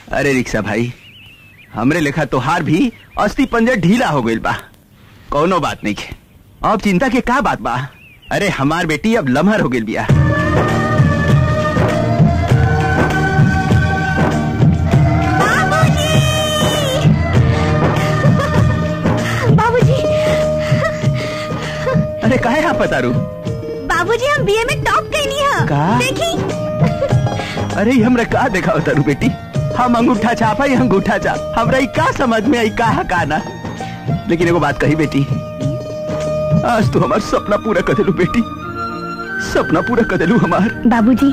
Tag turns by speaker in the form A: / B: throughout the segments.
A: अरे रिक्शा भाई, हमरे लेखा तोहार भी अस्थि पंजर ढीला हो गइल बा। कौनो बात नहीं है, अब चिंता के का बात बा। अरे हमार बेटी अब लम्हर हो गइल बिया।
B: बाबूजी,
A: अरे काहे आप पतारू?
B: बाबूजी हम बीए में टॉप कइनी है।
A: का?
B: देखी।
A: अरे हमरा का देखा तारू बेटी? हम अंगूठा छाप है, अंगूठा छाप। हमरा ई का समझ में आई का ना। लेकिन एगो बात कही बेटी, आज तो हमार सपना पूरा कर देलू बेटी, सपना पूरा कर देलू हमार।
B: बाबूजी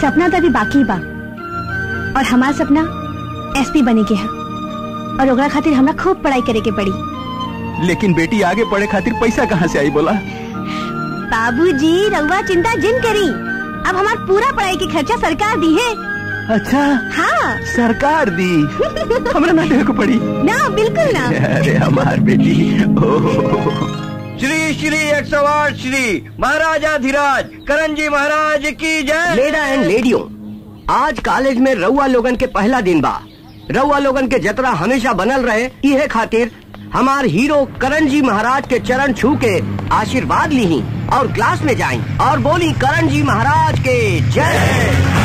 B: सपना तो अभी बाकी बा, और हमार सपना एसपी बने के है, और ओकरा खातिर हमरा खूब पढ़ाई करे के पड़ी।
A: लेकिन बेटी आगे पढ़े खातिर पैसा कहाँ से आई बोला?
B: बाबूजी रउआ चिंता जिन करी, अब हमार पूरा पढ़ाई की खर्चा सरकार दी है।
A: अच्छा
B: हाँ
A: सरकार दी, हमरा ना देवे को पड़ी?
B: ना बिल्कुल ना।
A: अरे हमार बेटी।
C: श्री श्री 108 श्री महाराजाधिराज करण जी महाराज की जय।
D: लेडा एंड लेडियो, आज कॉलेज में रउआ लोगन के पहला दिन बा। रउआ लोगन के जतरा हमेशा बनल रहे, इहे खातिर हमार हीरो करण जी महाराज के चरण छू के आशीर्वाद ली और क्लास में जाई और बोली करण जी महाराज के जय।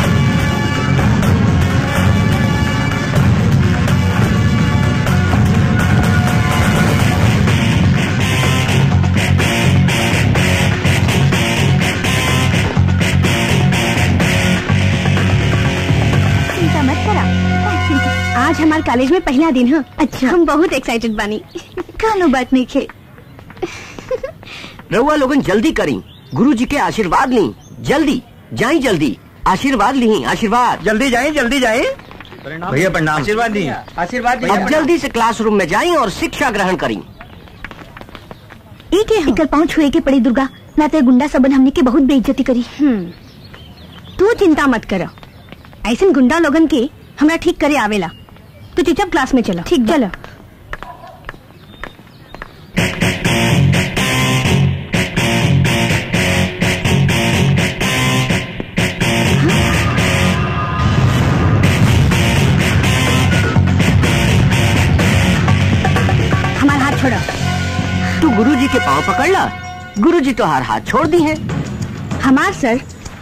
B: आज हमारे कॉलेज में पहला दिन है। अच्छा हम बहुत एक्साइटेड बानी। कानो बात नहीं खे।
D: रउआ लोगन जल्दी करी, गुरुजी के आशीर्वाद ली। जल्दी जाई, जल्दी आशीर्वाद ली। आशीर्वाद
C: जल्दी जाए जल्दी जाए। भैया प्रणाम। आशीर्वाद दी, आशीर्वाद दी।
D: अब जल्दी से क्लासरूम में जाई और शिक्षा ग्रहण करी।
B: एक पाँव छुए के पड़ी दुर्गा, ना तो गुंडा सबन हमने के बहुत बेइज्जती करी। तू चिंता मत करो, ऐसे गुंडा लोगन के हमरा ठीक करे आवेला। तो चुपचाप क्लास में चलो। ठीक चलो। हमारा हाथ छोड़ो।
D: तू गुरुजी के पाँव पकड़ ला, गुरुजी तो हर हाथ छोड़ दी है।
B: हमार सर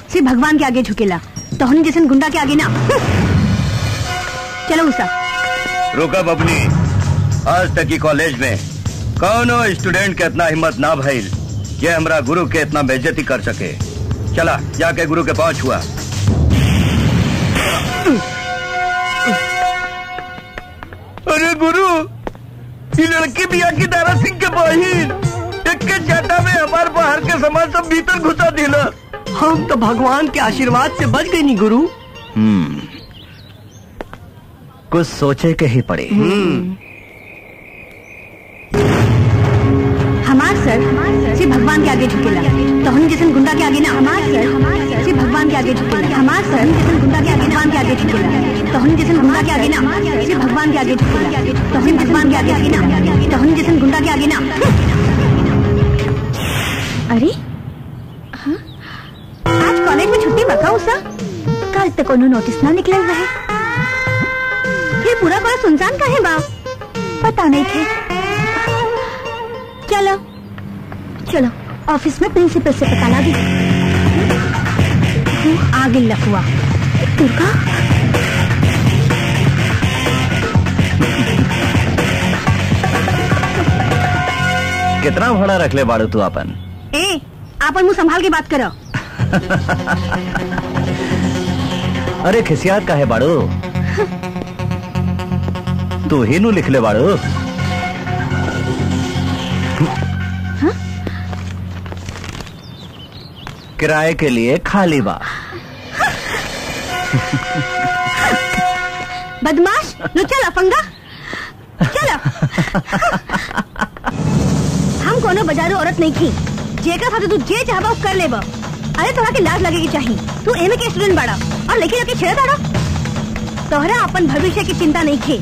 B: सिर्फ भगवान के आगे झुकेला, तो हम जैसे गुंडा के आगे ना। चलो उसा।
C: रुका बबनी, आज तक की कॉलेज में कौनो स्टूडेंट के इतना हिम्मत ना भइल कि हमरा गुरु के इतना बेइज्जती कर सके। चला जाके गुरु के पाँव छुआ। अरे गुरु, ये लड़की बिया की दारा सिंह के बहिन, एक के जाटा में हमारे बाहर के समाज सब भीतर घुसा दिला।
D: हम तो भगवान के आशीर्वाद से बच गए नहीं गुरु।
A: कुछ सोचे के ही पड़े।
B: हमार सर सिर्फ भगवान के आगे झुकेला, तो हम जैसे गुंडा के आगे ना। हमार सर सिर्फ भगवान के आगे झुकेला। हमार सर जैसे गुंडा के आगे, भगवान के आगे झुकेला, तो हम जैसे गुंडा के आगे ना। सिर्फ भगवान के आगे झुकेला, तो हम भगवान के आगे ना, तो हम जैसे गुंडा के आगे ना। अरे आज कॉलेज में छुट्टी बकाऊ सा, कल तक कोनो नोटिस ना निकले रहे, फिर पूरा कॉलेज सुनसान काहे बा? पता नहीं थे। चलो चलो ऑफिस में प्रिंसिपल से पता लगी। आगे लफुआ दुर्गा।
A: कितना भाड़ा रख ले बाड़ू तू अपन?
B: ए आपन मुंह संभाल के बात करो।
A: अरे खिसियात का है बाड़ू? तू ही नु लिख ले बाड़ू। किराए के लिए खाली बा।
B: बदमाश, लो चलो फंगा चलो। हम कोनो बाजारू औरत नहीं थी, जेकर साथे तू जे चाहबा कर लेबा। अरे तोहरा के लाज लगेगी चाहिए, तू एमए के स्टूडेंट बाड़ा और लेके जाके छेड़ दाड़ा। तोहरा अपन भविष्य की चिंता नहीं थे,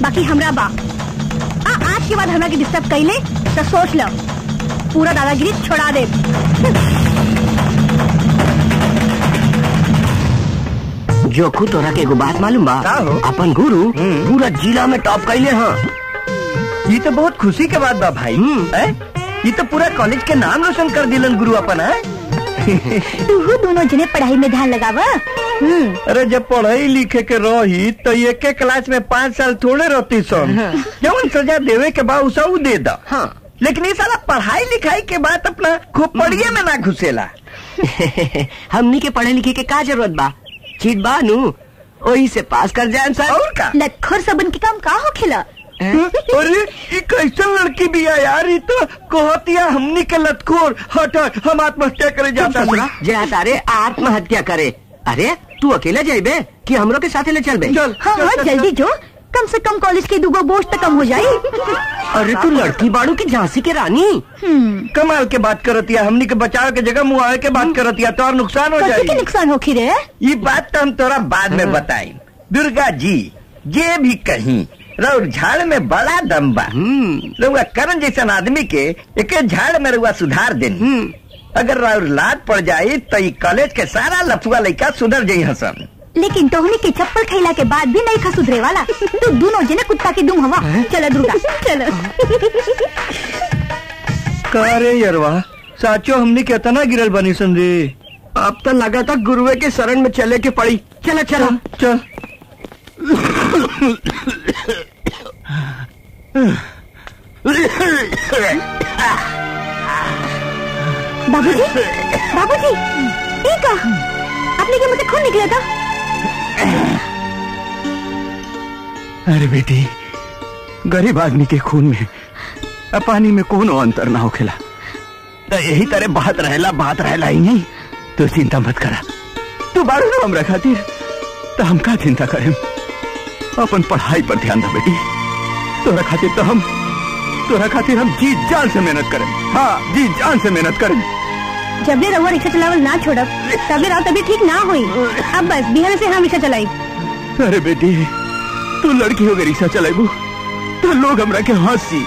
B: बाकी हमरा बा। आज के बाद हमरा के डिस्टर्ब कैले तो सोच लो, पूरा दादागिरी छोड़ा दे।
D: जोखू तोरा के एगो बात मालूम बा?
C: का हो?
D: अपन गुरु पूरा जिला में टॉप कैले हाँ।
C: ये तो बहुत खुशी के बात बा भाई। ये तो पूरा कॉलेज के नाम रोशन कर दिलन गुरु अपन है।
B: तू दोनों जने पढ़ाई में ध्यान लगावा।
C: अरे जब पढ़ाई लिखे के रही तो एक क्लास में 5 साल थोड़े रहती सन। जवन सजा देवे के बाद उसा दे दा।
D: हाँ।
C: लेकिन ये साला पढ़ाई लिखाई के बाद अपना खूब पढ़िए में ना घुसेला।
D: हमनी के पढ़े लिखे के का जरूरत बा? चीट बा नू, वही से पास कर जाए सर।
C: और का
B: लतखोर सबन के काम का हो खिला।
C: अरे ये कैसन लड़की भी है यार। ये तो कहतिया हमनी के लतखोर। हट हम आत्महत्या करे जाता
D: जे तारे आत्महत्या करे। अरे तू अकेला जाइबे कि हमरो के साथे ले चलबे?
C: चल
B: हाँ हाँ जल्दी जो, कम से कम कॉलेज के दुगो बोझ तक कम हो जाए।
D: अरे तू लड़की बाड़ू की झांसी के रानी।
C: कमाल के बात करतिया। हमनी के बचाव के जगह मुआवे के बात करतिया तो और नुकसान हो
B: कैसे के
C: जाएगी।
B: नुकसान हो खिरे?
C: ये बात तो हम तोरा बाद में बताई। दुर्गा जी ये भी कहीं रउर झाड़ में बड़ा दम बा। रउआ करण जैसन आदमी के एक झाड़ में रउआ सुधार देनी। अगर रउर लात पड़ जाये तो ये कॉलेज के सारा लफुआ लड़का सुधर जाये हसन।
B: लेकिन तोहनी के चप्पल खैला के बाद भी नहीं खा सुधरे वाला। तू दोनों जने कुत्ता की दुम हवा। चलो दुर्गा चलो।
C: करे यरवा साचो हमने कितना गिरल बनी संदे।
D: अब तो लगा था गुरुए के शरण में चले के पड़ी। चलो चलो
C: चल।
B: बाबूजी बाबूजी ये का अपने के मुझे खून निकला था।
A: अरे बेटी, गरीब आदमी के खून में अब पानी में कोनो अंतर ना होखेला। तो यही तरह बात रहेला ही नहीं। तो चिंता मत करा। तू बारू ना हमरा खातिर, तो हम का चिंता करें। अपन पढ़ाई पर ध्यान दे बेटी। तोरा खातिर हम जी जान से मेहनत करें। हाँ जी जान से मेहनत करें।
B: जब ले रहुआ रिक्शा चलावल ना छोड़ब तबे राव तभी ठीक ना हुई। अब बस बिहार से हम रिक्शा चलाई।
A: अरे बेटी तू लड़की हो गई रिक्शा चलाबू तो लोग हमरा के हंसी।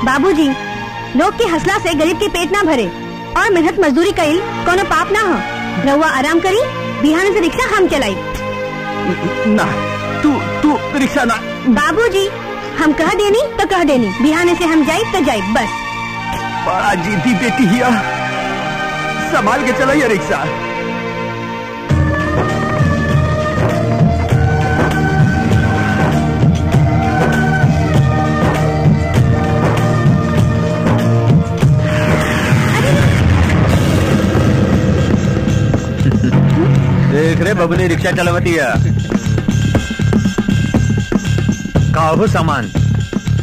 B: बाबूजी लोग के हंसला से गरीब के पेट ना भरे और मेहनत मजदूरी कईल कोनो पाप ना हो। रहुआ आराम करी, बिहार से रिक्शा हम चलाई।
A: ना तू रिक्शा ना।
B: बाबूजी हम कह देनी तो कह देनी, बिहार से हम जाए तो जाए बस।
A: बड़ा जीती बेटी हिया, संभाल के चलाइए रिक्शा।
C: देख रे बबली रिक्शा चलावती है। काहो सामान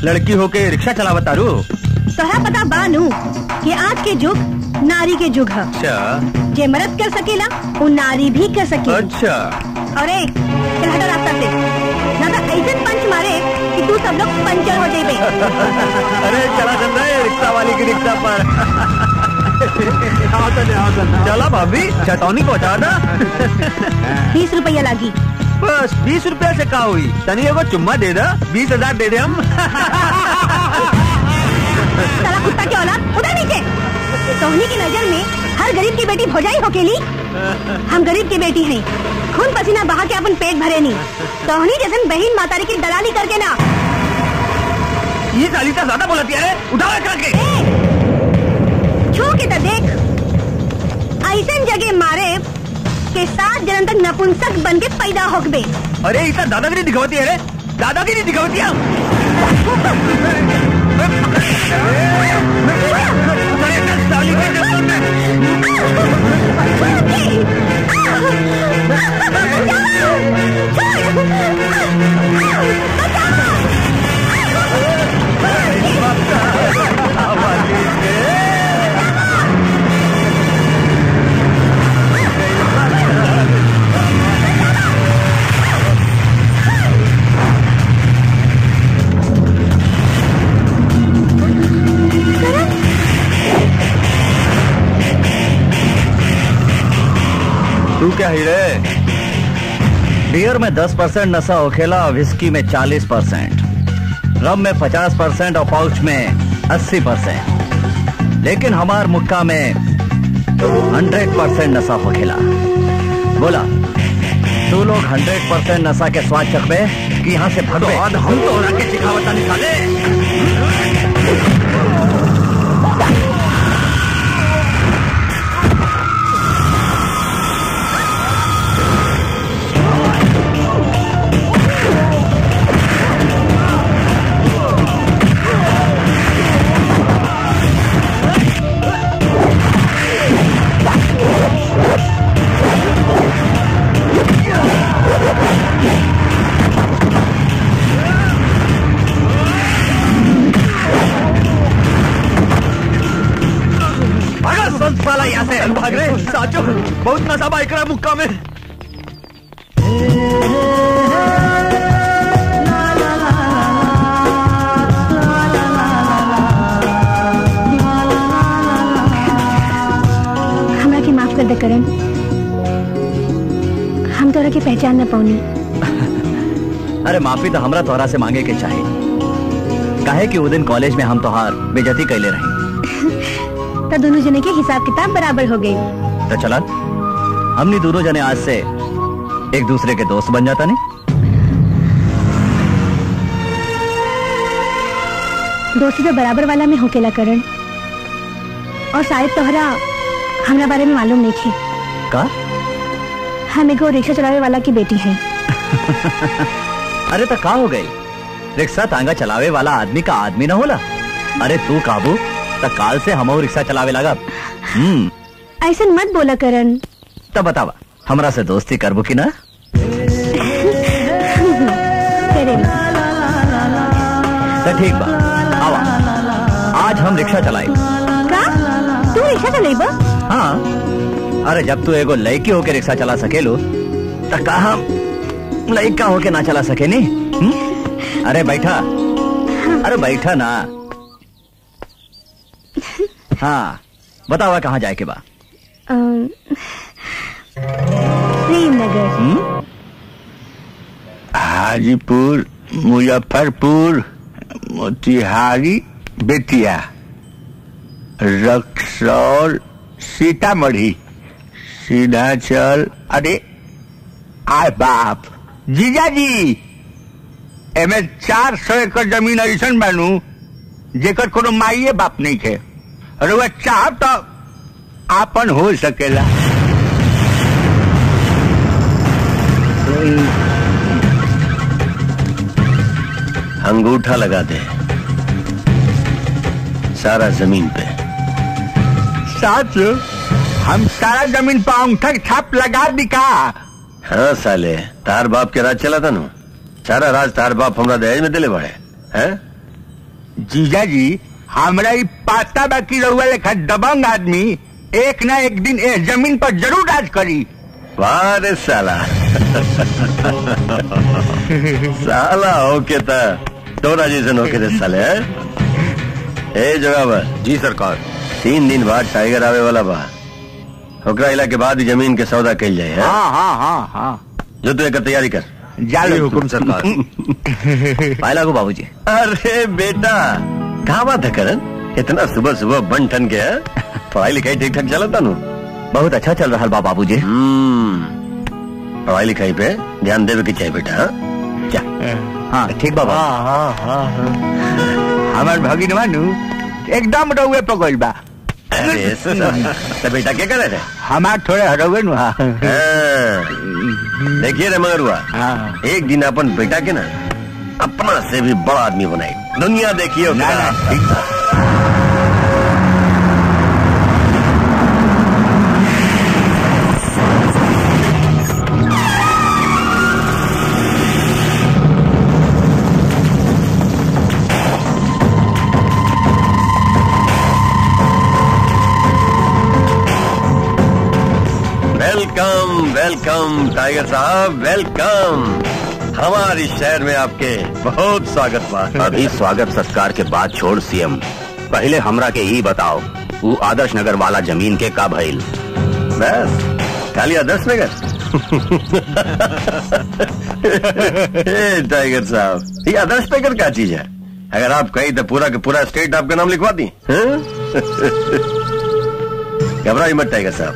C: लड़की होके रिक्शा चलावतारू।
B: तोहरा पता बानू कि आज के युग नारी के युग है।
C: अच्छा
B: जे मर्द कर सकेला वो नारी भी कर सकेला।
C: अच्छा।
B: अरे चल हटो रास्ता से, ना तो ऐसे पंच मारे कि तू सब लोग पंचर हो जाइबे।
C: अरे चला चल रहे रिक्शा वाली की रिक्शा पर। चला भाभी चटौनी पहुँचा दा।
B: 20 रुपया लागी।
C: बस 20 रुपया से का हुई? तनी एगो चुम्मा दे दा, 20,000 दे दे हम।
B: साला कुत्ता की औलाद उधर नीचे। तोहनी की नजर में हर गरीब की बेटी भौजाई होकेली। हम गरीब की बेटी हैं, खून पसीना बहा के अपन पेट भरे नहीं। तोहनी जैसे बहन मातारी की दलाली करके ना।
C: ये साली तो ज्यादा बोलती है। उठाओ करके
B: छू के तो देख, ऐसन जगह मारे के 7 जन तक नपुंसक बन के पैदा होगबे।
C: अरे इतना दादागिरी दिखावती है रे, दादागिरी दिखावती है। तू क्या ही रे? बियर में 10% नशा होखेला, विस्की में 40%, रम में 50% और पाउच में 80%। लेकिन हमार मुक्का में 100% नशा होखेला। बोला तू लोग 100% नशा के स्वाद चखबे कि यहाँ से भगवे। हम तो के सिखावता निकाले। वाला यहाँ से भाग रहे साचो बहुत नशा बाइक रहा मुक्का में।
B: हमरा के माफ कर दे करण, हम तोरा की पहचान न पाऊनी।
C: अरे माफी तो हमरा तोहरा से मांगे के चाहिए, काहे कि वो दिन कॉलेज में हम तोहार बेइज्जती कैले रहे।
B: तो दोनों जने के हिसाब किताब बराबर हो गए।
C: तो चला हमने दोनों जने आज से एक दूसरे के दोस्त बन जाता नहीं।
B: दोस्ती तो बराबर वाला में होकेला करण, और शायद तोहरा हमरा बारे में मालूम नहीं थे
C: का?
B: हम एगो रिक्शा चलावे वाला की बेटी है।
C: अरे तो का हो गई, रिक्शा तांगा चलावे वाला आदमी का आदमी ना होला। अरे तू काबू तो काल से हम रिक्शा चलावे लगा।
B: ऐसा मत बोला करण।
C: तब बतावा हमरा से दोस्ती करबो की ना? तो ठीक बा, आवा आज हम रिक्शा चलाए।
B: का? तू रिक्शा चलाइबा?
C: हाँ, अरे जब तू एगो लड़की होके रिक्शा चला सकेलो तो का हम लड़का होके ना चला सके नी? अरे बैठा, अरे बैठा ना। हाँ बतावा कहाँ जाए के बा?
B: प्रेमनगर।
E: हाजीपुर, मुजफ्फरपुर, मोतिहारी, बेतिया, रक्सौल, सीतामढ़ी, सीधा चल। अरे आय बाप, जीजा जी एमे 400 एकड़ जमीन ऐसन बानू जेकर कोनो माइये बाप नहीं थे। अरे वह चाहब तो आपन हो सकेला।
F: अंगूठा लगा दे सारा जमीन पे।
E: साथ हम सारा जमीन पर अंगूठा छाप लगा दी का?
F: हाँ साले, तार बाप के राज चला था ना, सारा राज तार बाप हमरा दहेज में दिले बड़े हैं।
E: जीजा जी हमरा ई पाता बाकी रहुआ लेखा दबंग आदमी एक ना एक दिन इस जमीन पर जरूर राज करी।
F: वाह रे साला। साला होके तोरा जैसे होके रे साले। ए जगह
E: जी सरकार,
F: 3 दिन बाद टाइगर आवे वाला बा, ओकरा इला के बाद ही जमीन के सौदा कइल जाए।
E: हाँ हाँ हाँ हाँ,
F: जो तू एक तैयारी कर।
E: जाले हुकुम सरकार।
C: पाए लागू बाबूजी।
F: अरे बेटा कहाँ बात है करण, इतना सुबह सुबह बन ठन के? पढ़ाई लिखाई ठीक ठाक चलता नु?
C: बहुत अच्छा चल रहा बा बाबूजी।
F: पढ़ाई लिखाई पे ध्यान देवे की चाहिए बेटा। क्या?
C: हाँ ठीक बाबा।
E: हमार भगिनवा नु एकदम रहुए पकड़ बा।
F: अरे तो बेटा क्या करे थे?
E: हमार थोड़े हरवे नु।
F: देखिए रे मगरुआ, एक दिन अपन बेटा के ना अपना से भी बड़ा आदमी बनाई, दुनिया देखिए। वेलकम वेलकम टाइगर साहब, वेलकम। हमारे शहर में आपके बहुत स्वागत बा।
G: अभी स्वागत सत्कार के बाद छोड़ सीएम, पहले हमरा के ही बताओ वो आदर्श नगर वाला जमीन के का भइल?
F: बस खाली आदर्श नगर। टाइगर साहब ये आदर्श नगर क्या चीज है? अगर आप कहीं तो पूरा के पूरा स्टेट आपका नाम लिखवा दी। घबराइए मत टाइगर साहब,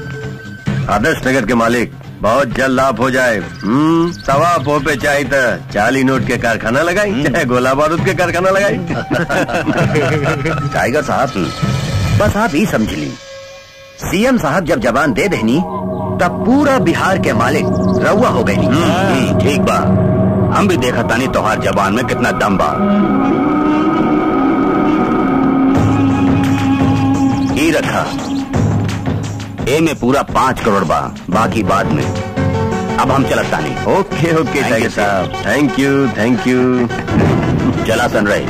F: आदर्श नगर के मालिक बहुत जल्द आप हो जाए। 1.25 पे चाहे तो 40 नोट के कारखाना लगाई, चाहे गोला बारूद के कारखाना लगाई।
C: टाइगर साहब, बस आप ही समझ ली, सीएम साहब जब जबान दे देनी तब पूरा बिहार के मालिक रउआ हो गई।
G: ठीक बा, हम भी देखा तानी तोहार जबान में कितना दम बा। ई रखा, ए में पूरा 5 करोड़ बा, बाकी बाद में। अब हम चलत तानी।
F: ओके ओके टाइगर साहब, थैंक यू।
G: चला सनराइज।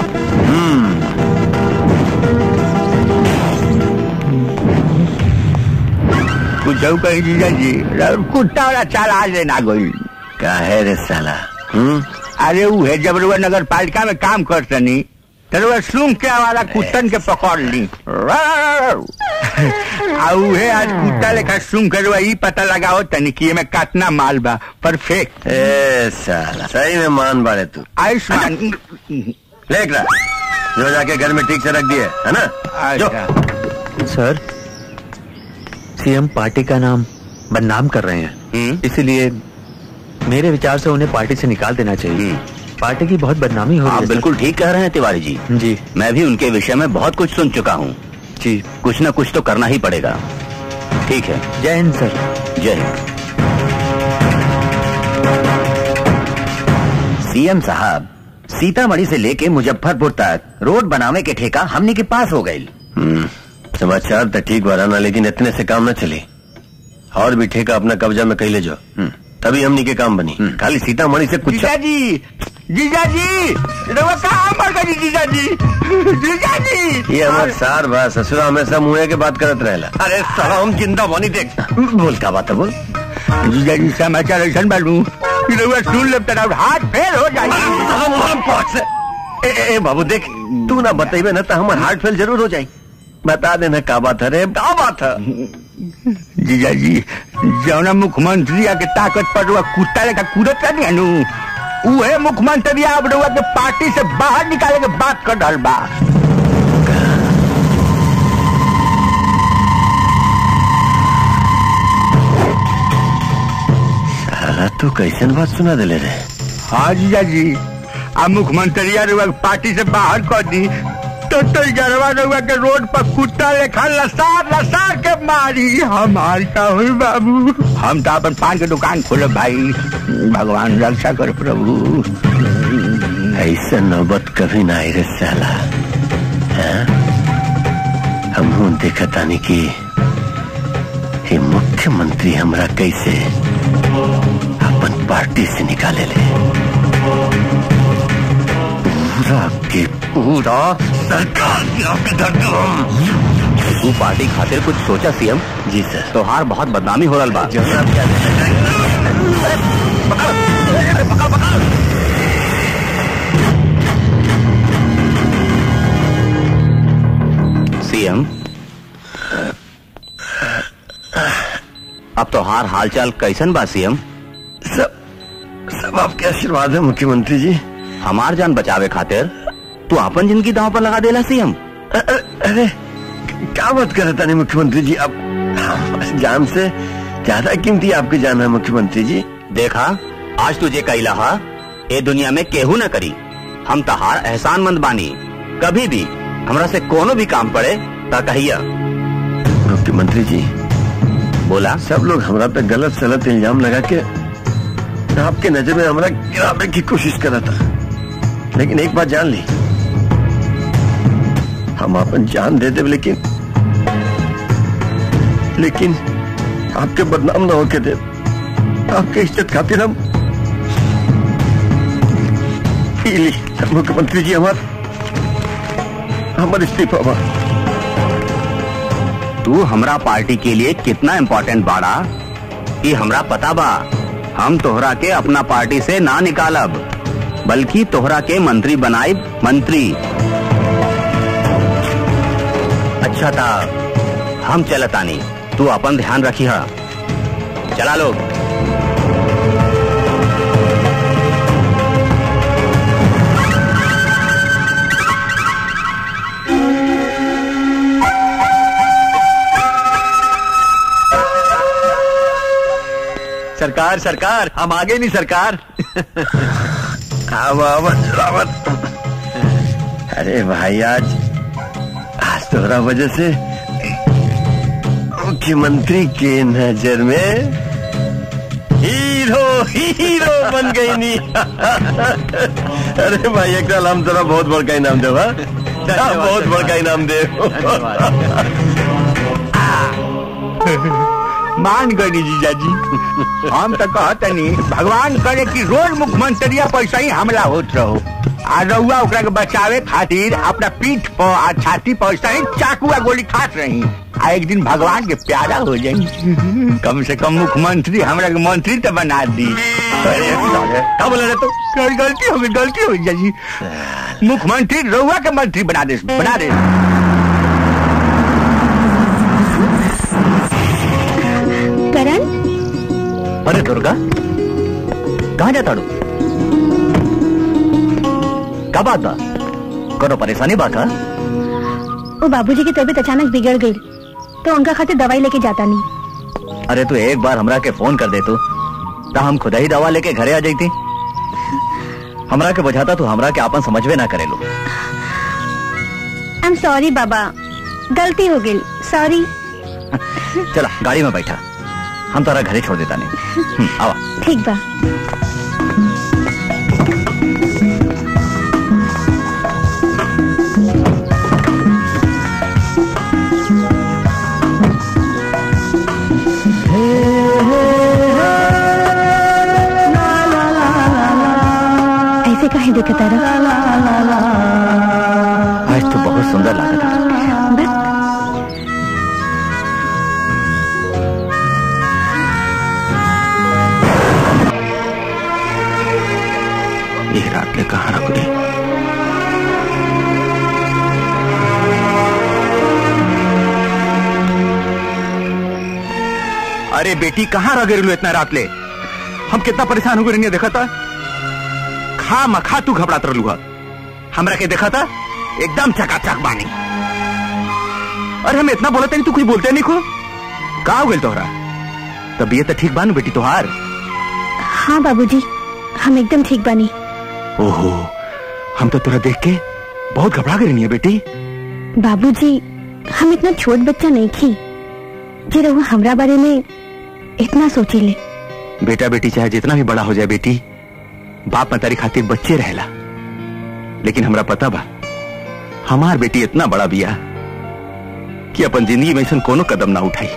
E: कुछ कहीं जीजा जी, कुत्ता वाला चाल आज लेना गई।
F: का है रे साला?
E: अरे वो है, जब रुआ नगर पालिका में काम करतनी तो सूंघ के वाला कुत्तन के पकड़ ली। है आज कुत्ता लेखा सूंघ के रुआ पता लगाओ तनी कि में काटना माल बा। परफेक्ट।
F: ए साला, सही में मान बारे तू।
E: आयुष्मान
F: लेक रहा जो जाके घर में ठीक से रख दिए है ना।
A: सर, सीएम पार्टी का नाम बदनाम कर रहे हैं, इसीलिए मेरे विचार से उन्हें पार्टी से निकाल देना चाहिए। पार्टी की बहुत बदनामी हो रही है।
G: आप बिल्कुल ठीक कह रहे हैं तिवारी जी।
A: जी,
G: मैं भी उनके विषय में बहुत कुछ सुन चुका हूँ।
A: जी,
G: कुछ न कुछ तो करना ही पड़ेगा। ठीक है,
A: जय हिंद सर।
G: जय हिंद।
C: सीएम साहब, सीतामढ़ी से लेके मुजफ्फरपुर तक रोड बनावे के ठेका हमने के पास हो गई।
F: समाचार तो ठीक वराना, लेकिन इतने से काम न चले। और भी ठेका अपना कब्जा में कहीं ले जाओ, तभी हमनी के काम बनी। खाली सीतामढ़ी से कुछ।
E: जीजा जी कहाँ मर गई? जीजा जी
F: ये हमारे सार बा ससुरा हमेशा मुँह के बात करत रहेला। अरे साला हम जिंदा बनी देख।
C: बोल का बात है, बोल।
E: जीजा जी समाचार ऐसा बालू सुन ले तेरा हाथ फेल हो जाएगी।
F: ए बाबू देख, तू ना बताइबे ना तो हमारा हार्ट फेल जरूर हो जाए। बता देना का बात है रे, का बात है?
E: जीजा जी, जौना मुख्यमंत्री के ताकत पर कुत्ता लेकर कूदत नहीं नु, उहे मुख्यमंत्री अब के पार्टी से बाहर निकाले के बात कर रहा बा।
F: साला तू कैसन बात सुना दिले रे?
E: हाँ जीजा जी, अब मुख्यमंत्री पार्टी से बाहर कर दी तो जरवा रउआ के रोड पर कुत्ता लेखा लसार के मारी। हमार का हुई बाबू, हम तो अपन पान के दुकान खोले भाई। भगवान रक्षा कर प्रभु।
F: ऐसा नौबत कभी ना आई रे साला। हम देखा तानी कि ये मुख्यमंत्री हमरा कैसे अपन पार्टी से निकाले ले। पूरा के पूरा सरकार
G: तू पार्टी खातिर कुछ सोचा सीएम?
F: जी सर।
G: तो हार बहुत बदनामी हो रहा बा। सीएम, अब तो हार हालचाल कैसन बा सीएम?
F: सब आपके आशीर्वाद है मुख्यमंत्री जी।
G: हमार जान बचावे खातिर तू अपन जिंदगी दांव पर लगा देला सीएम।
F: अरे क्या बात कर रहा था मुख्यमंत्री जी? अब जान से ज्यादा कीमती आपकी जान है मुख्यमंत्री जी।
G: देखा, आज तुझे कैला ये दुनिया में केहू न करी। हम तहार एहसानमंद बानी। कभी भी हमरा से कोनो भी काम पड़े ता कहिया।
F: मुख्यमंत्री जी,
G: बोला।
F: सब लोग हमरा पे गलत सलत इल्जाम लगा के आपके नजर में हमरा गिराने की कोशिश कर रहा था, लेकिन एक बात जान ली, हम अपन जान दे दे, लेकिन आपके बदनाम न होके दे। आपके इज्जत खातिर हम मुख्यमंत्री जी हमारे इस्तीफा।
G: तू हमरा पार्टी के लिए कितना इम्पोर्टेंट बाड़ा कि हमरा पता बा। हम तोहरा के अपना पार्टी से ना निकालब, बल्कि तोहरा के मंत्री बनाइब। मंत्री। अच्छा था, हम चलतानी, तू अपन ध्यान रखी। चला लोग।
E: सरकार सरकार हम आगे नहीं सरकार।
F: रावत अरे भाई आज तोहरा वजह से मुख्यमंत्री के नजर में हीरो बन गई नी। अरे भाई एक साल हम तोरा बहुत बड़का इनाम दे, बहुत बड़का इनाम दे।
E: मान गई जीजा जी, हम तो कहते नहीं भगवान करे कि रोज मुख्यमंत्री पैसा ही हमला होत रहो आ रउआ ओकरा के बचावे खातिर अपना पीठ पर आ छाती पर सही चाकू आ गोली खात रही आ एक दिन भगवान के प्यारा हो जाई। कम से कम मुख्यमंत्री हमरा के मंत्री तो बना दी।
F: क्या बोला तो
E: गलती हो गई जी। मुख्यमंत्री रउआ के मंत्री बना दे।
B: करण,
A: अरे दुर्गा कहाँ जाता हूँ? क्या बात बा? करो परेशानी बा का?
B: वो बाबूजी की तबीयत अचानक बिगड़ गई तो उनका खातिर दवाई लेके जाता नहीं।
A: अरे तू एक बार हमरा के फोन कर दे तो हम खुद ही दवा लेके घरे आ जाती। हमरा के बुझाता तो हमरा के आपन समझवे ना करे लो।
B: आई एम सॉरी बाबा, गलती हो गई, सॉरी।
A: चला गाड़ी में बैठा, हम तारा घरे छोड़ देता नहीं। आवा।
B: ठीक बा। ऐसे काहे देखता रहा?
A: आज तो बहुत सुंदर लगा था।
G: ये रात ले कहाँ रख दी?
A: अरे बेटी कहाँ रह गए इतना रात ले? हम कितना परेशान हो गए नहीं देखा था? खा मखा तू घबरात रहलू। हमरा के देखा था एकदम चकाचक बानी। अरे हम इतना बोलते नहीं, तू कुछ बोलते नहीं को? का हो गई तोहरा? तबीयत ठीक बानू बेटी तोहार?
B: हाँ बाबूजी, हम एकदम ठीक बानी।
A: ओहो, हम तो तोरा देख के बहुत घबरा गई नहीं बेटी।
B: बाबूजी, हम इतना छोट बच्चा नहीं थी जे रहुआ हमरा बारे में इतना सोची ले।
A: बेटा बेटी चाहे जितना भी बड़ा हो जाए बेटी, बाप मतारी खातिर बच्चे रहेला। लेकिन हमरा पता बा हमार बेटी इतना बड़ा बिया कि अपन जिंदगी में ऐसा कोनो कदम ना उठाई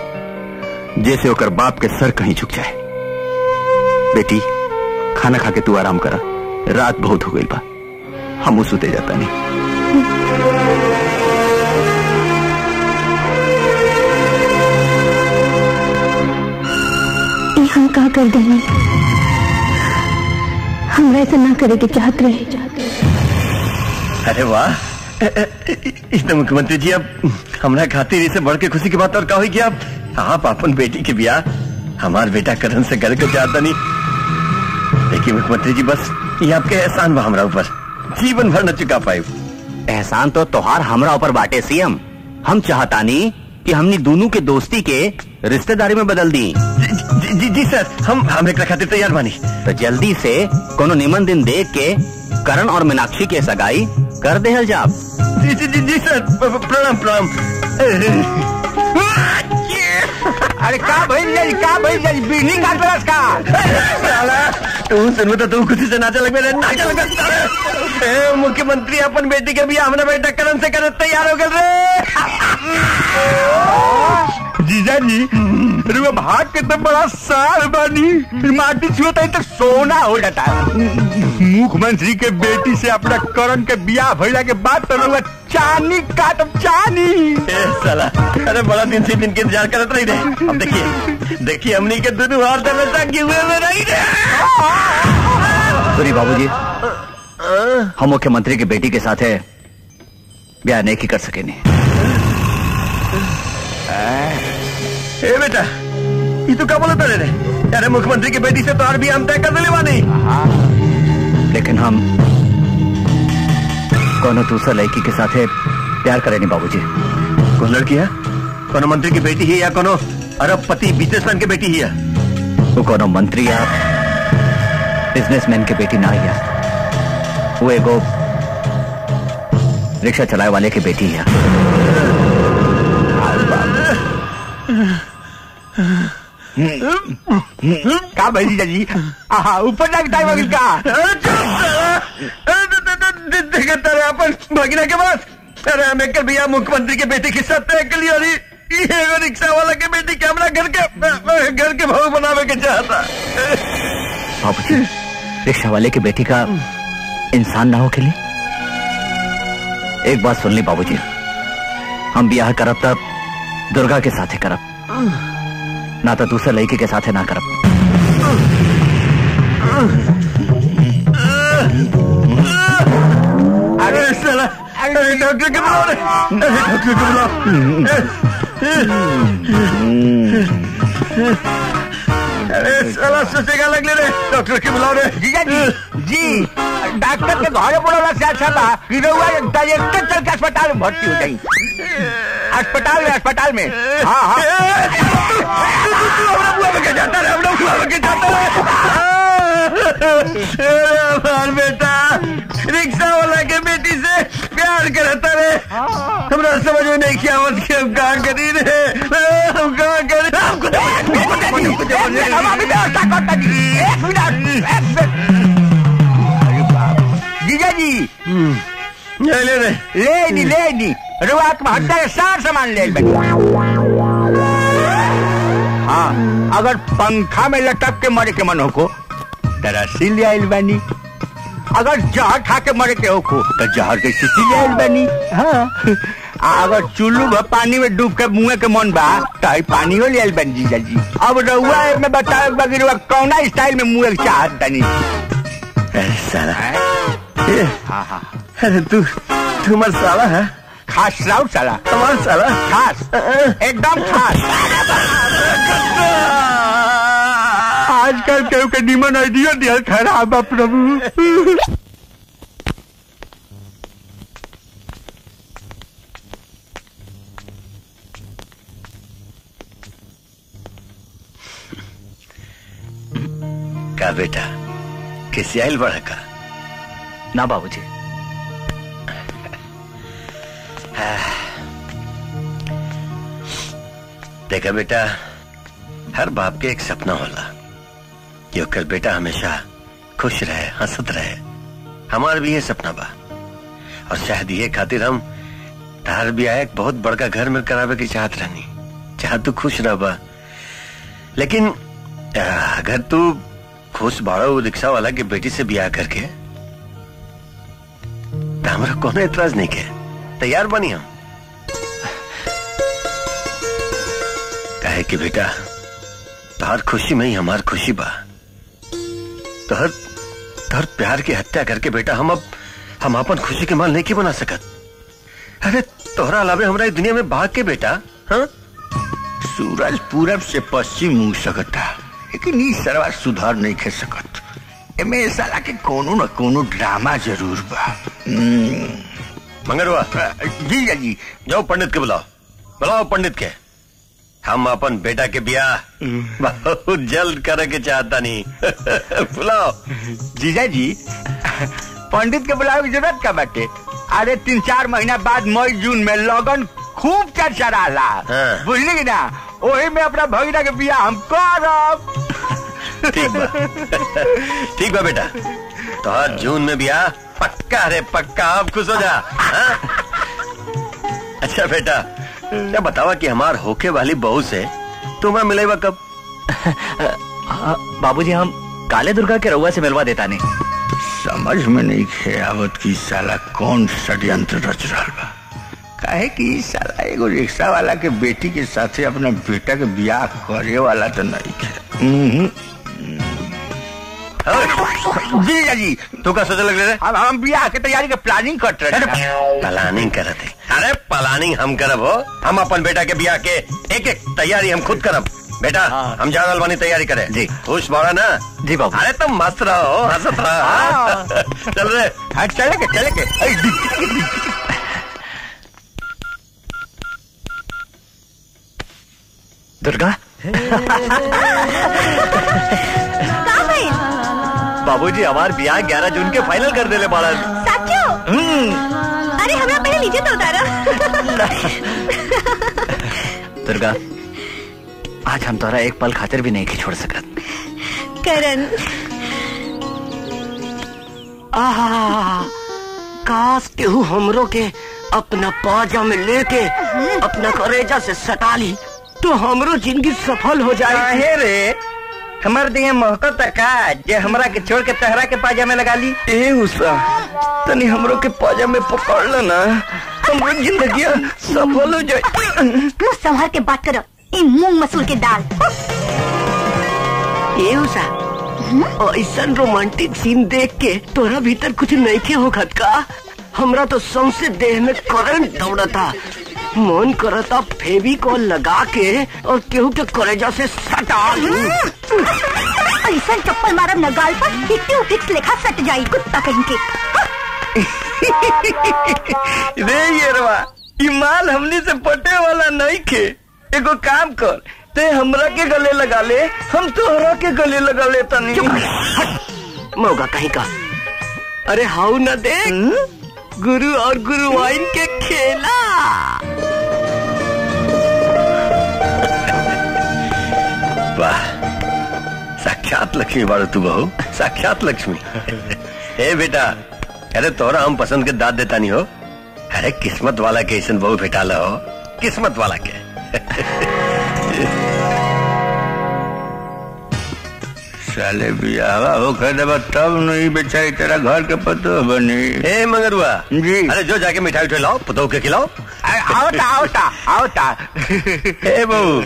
A: जैसे ओकर बाप के सर कहीं झुक जाए। बेटी खाना खा के तू आराम करा, रात बहुत हो गई बा, हम सुते जाता नहीं।
B: हम का कर देंगे? हम ऐसा ना करे के चाहते रहे।
F: अरे वाह, इतना मुख्यमंत्री जी अब हमारा खातिर इसे बढ़ के खुशी की बात और क्या हुई कि आप अपन बेटी के ब्याह हमार बेटा करण से कर के चाहता नहीं। देखिए मुख्यमंत्री जी, बस ये आपके एहसान बा हमरा ऊपर, जीवन भर न चुका पाए।
A: एहसान तो तोहार हमरा ऊपर बाटे सीएम। हम चाहता नहीं कि हमनी दोनों के दोस्ती के रिश्तेदारी में बदल दी।
F: जी सर, हम एक खातिर तैयार बानी।
A: तो जल्दी से कोनो निमन दिन देख के करण और मीनाक्षी के सगाई कर दे जाब।
F: जी सर, प्रणाम प्रणाम।
E: अरे का भाई बीनी का तरस का
F: तू सुन तो तू खुशी से नाचा लगे। मुख्यमंत्री अपन बेटी के भी हमने बेटा करण से कर तैयार हो गए रे।
E: जीजा जी, भाग के तो बड़ा साल बानी, माटी छुता है तो सोना हो जाता है। मुख्यमंत्री के बेटी से अपना करण के ब्याह भइला के बाद तो चानी काट चानी।
F: साला, अरे बड़ा दिन से दिन के इंतजार करते रही रे। अब देखिए हमनी के दोनों हाथ में रही रे।
A: सॉरी बाबूजी, हम मुख्यमंत्री की बेटी के साथ है ब्याह नहीं कर सके नहीं।
F: ए बेटा, ये तो क्या बोलता रे? अरे मुख्यमंत्री की बेटी से तो और भी हम तय कर दिले बानी।
A: लेकिन हम कोनो दूसरा लड़की के साथ प्यार करे नहीं बाबूजी।
F: कौन लड़की है? कोनो मंत्री की बेटी ही या कोनो अरबपति बिजनेसमैन की बेटी ही है?
G: वो कोनो मंत्री या बिजनेसमैन के बेटी ना या वो एगो रिक्शा चलाए वाले की बेटी है।
E: का भाई जीजा जी ऊपर लगता है वकील का
F: अपन भगीना के पास। अरे हमें कल भैया मुख्यमंत्री के बेटे के साथ तय कर लिया। ये रिक्शा वाला के बेटी के हमारा घर के भाव बनावे के चाहता।
G: बाबूजी रिक्शा वाले की बेटी का इंसान ना हो के लिए एक बात सुन ली बाबूजी, हम ब्याह करब तब दुर्गा के साथे करब, ना तो दूसरे लड़के के साथे ना करब।
F: अरे साला, अरे डॉक्टर के बुलाओ रे, डॉक्टर के बुलाओ। अरे साला सोचेगा लगले रे, डॉक्टर के बुलाओ रे।
E: जीजा जी डॉक्टर के घर बोला से अच्छा था कि रहुआ डायरेक्टर चल के अस्पताल में भर्ती हो जाए। अस्पताल में हाँ हाँ
F: हमार बेटा रिक्शा वाला के बेटी से प्यार करता रे। हमरा समझ में नहीं किया मत कि हम कहाँ करी रे, हम कहाँ करी।
E: जीजा जी
F: ले
E: नहीं रुआ आत्महत्या के सार सामान ले हाँ अगर पंखा में लटक के मरे के मन हो दरअसी ले आइल बानी, अगर जहर खा के मरे के हो तो जहर के शीशी ले आइल बानी। हाँ अगर चुल्लू पानी में डूब के मुँह के मन बा तो पानी हो ले आइल बानी जीजा जी। अब रउआ में बताए बगैर कौना स्टाइल में मुँह चाहत बानी।
F: हाँ हाँ अरे तू हमारा साला है,
E: खास राउत साला,
F: हमारा साला
E: खास एकदम खास। आजकल केहू के निमन आइडिया दिया खराब बा प्रभु।
F: का बेटा किसी आइल बड़ा का
G: ना बाबूजी।
F: देखा बेटा हर बाप के एक सपना होला कि ओकर बेटा हमेशा खुश रहे हंसत रहे। हमार भी ये सपना बा और शायद ये खातिर हम तार भी आए बहुत बड़का घर में करावे की चाहत रहनी, चाह तू खुश रह बा। लेकिन अगर तू खुश बाड़ो रिक्शा वाला के बेटी से ब्याह करके तो हमारा कोनो एतराज नहीं के, तैयार बनी हम। काहे कि बेटा तोहर खुशी में ही हमार खुशी बा। तोहर प्यार की हत्या करके बेटा हम अपन खुशी के माल नहीं की बना सकत। अरे तोहरा अलावे हमरा इस दुनिया में भाग के बेटा। हाँ
E: सूरज पूरब से पश्चिम उग सकता लेकिन ई सरवा सुधार नहीं खे सकत। एमे साला के कोनो न कोनो ड्रामा जरूर बा।
F: मंगरवा
E: जी जी
F: जाओ पंडित के बुलाओ पंडित के। हम अपन बेटा के ब्याह बहुत जल्द करे के चाहता नहीं। बुलाओ
E: जीजा जी पंडित के बुलावे की जरूरत का बाटे। अरे 3-4 महीना बाद मई जून में लगन खूब चर्चा रहा।
F: हाँ।
E: बुझली की ना, वही में अपना भगीना के ब्याह हम करब।
F: ठीक बा बेटा तो हर जून में ब्याह पक्का रे पक्का। आप खुश हो जा। अच्छा बेटा क्या बतावा कि हमार होके वाली बहू से तुम्हें मिलेगा कब?
G: बाबूजी हम काले दुर्गा के रउआ से मिलवा देता नहीं।
E: समझ में नहीं खेवत की साला कौन षड्यंत्र रच रहा बा। काहे कि साला एगो रिक्शा वाला के बेटी के साथे अपना बेटा के ब्याह करे वाला तो नहीं खे। जी जी
F: तू का सोचे लग रहे?
E: हम ब्याह के तैयारी के प्लानिंग कर रहे।
F: प्लानिंग कर रहे? अरे प्लानिंग हम करब हो। हम अपन बेटा के ब्याह के एक तैयारी हम खुद करब। बेटा हम जा रहल बानी तैयारी करे।
G: जी
F: खुश बाड़ा ना?
G: जी बाबू।
F: अरे तुम मस्त रहो हंसत रहो। चल रे।
E: हाँ चले के
G: दुर्गा
B: कहाँ भाई?
G: बाबूजी हमार ब्याह 11 जून के फाइनल कर देले बाड़ा।
B: साचो? अरे हमरा पहले नीचे तो उतारो।
G: दुर्गा, आज हम तोरा एक पल खातिर भी नहीं छोड़ सकत।
B: करण,
D: काश केहू हमरो के अपना पाजा में लेके अपना करेजा से सटा ली तो हमरो जिंदगी सफल हो जाए।
C: काहे रे, हमार दिए महकत का जे हमरा के छोड़ के तहरा के पाजा में लगा ली।
F: ए उषा, तनी हमरो के पाजा में पकड़ ल ना, हमरो जिंदगी सफल हो जाए।
B: मुँह संभाल के बात करो, ये मूंग मसूर के दाल।
D: ए उषा, ऐसा रोमांटिक सीन देख के तोरा भीतर कुछ नहीं के होखत का? हमरा तो सौंसे देह में करंट दौड़ता, मन करता फेविकॉल लगा के और केहू के कलेजा से सटा लूं।
B: ऐसा चप्पल मारब न गाल पर फिक्स लेखा सट जाई कुत्ता कहीं के।
C: रे येरवा, ई माल हमनी से पटे वाला नहीं खे। एगो काम कर, ते हमरा के गले लगा ले, हम तोहरा के गले लगा ले तनी।
D: मौका कहीं का। अरे हाउ न देख, गुरु और गुरुवाइन के खेला।
F: वाह, साक्षात लक्ष्मी बाड़ू तू बहू, साक्षात लक्ष्मी। ए बेटा, अरे तोहरा हम पसंद के दाद देता नहीं हो। अरे किस्मत वाला के ऐसा बहू भेटाला हो, किस्मत वाला के।
E: साले बियावा हो खरीदा तब नहीं बेचारी तेरा घर के पतो बनी।
F: ए मंगरुआ
E: जी।
F: अरे जो जाके मिठाई उठे लाओ, पतो के खिलाओ।
E: आओता।
F: ए बहू,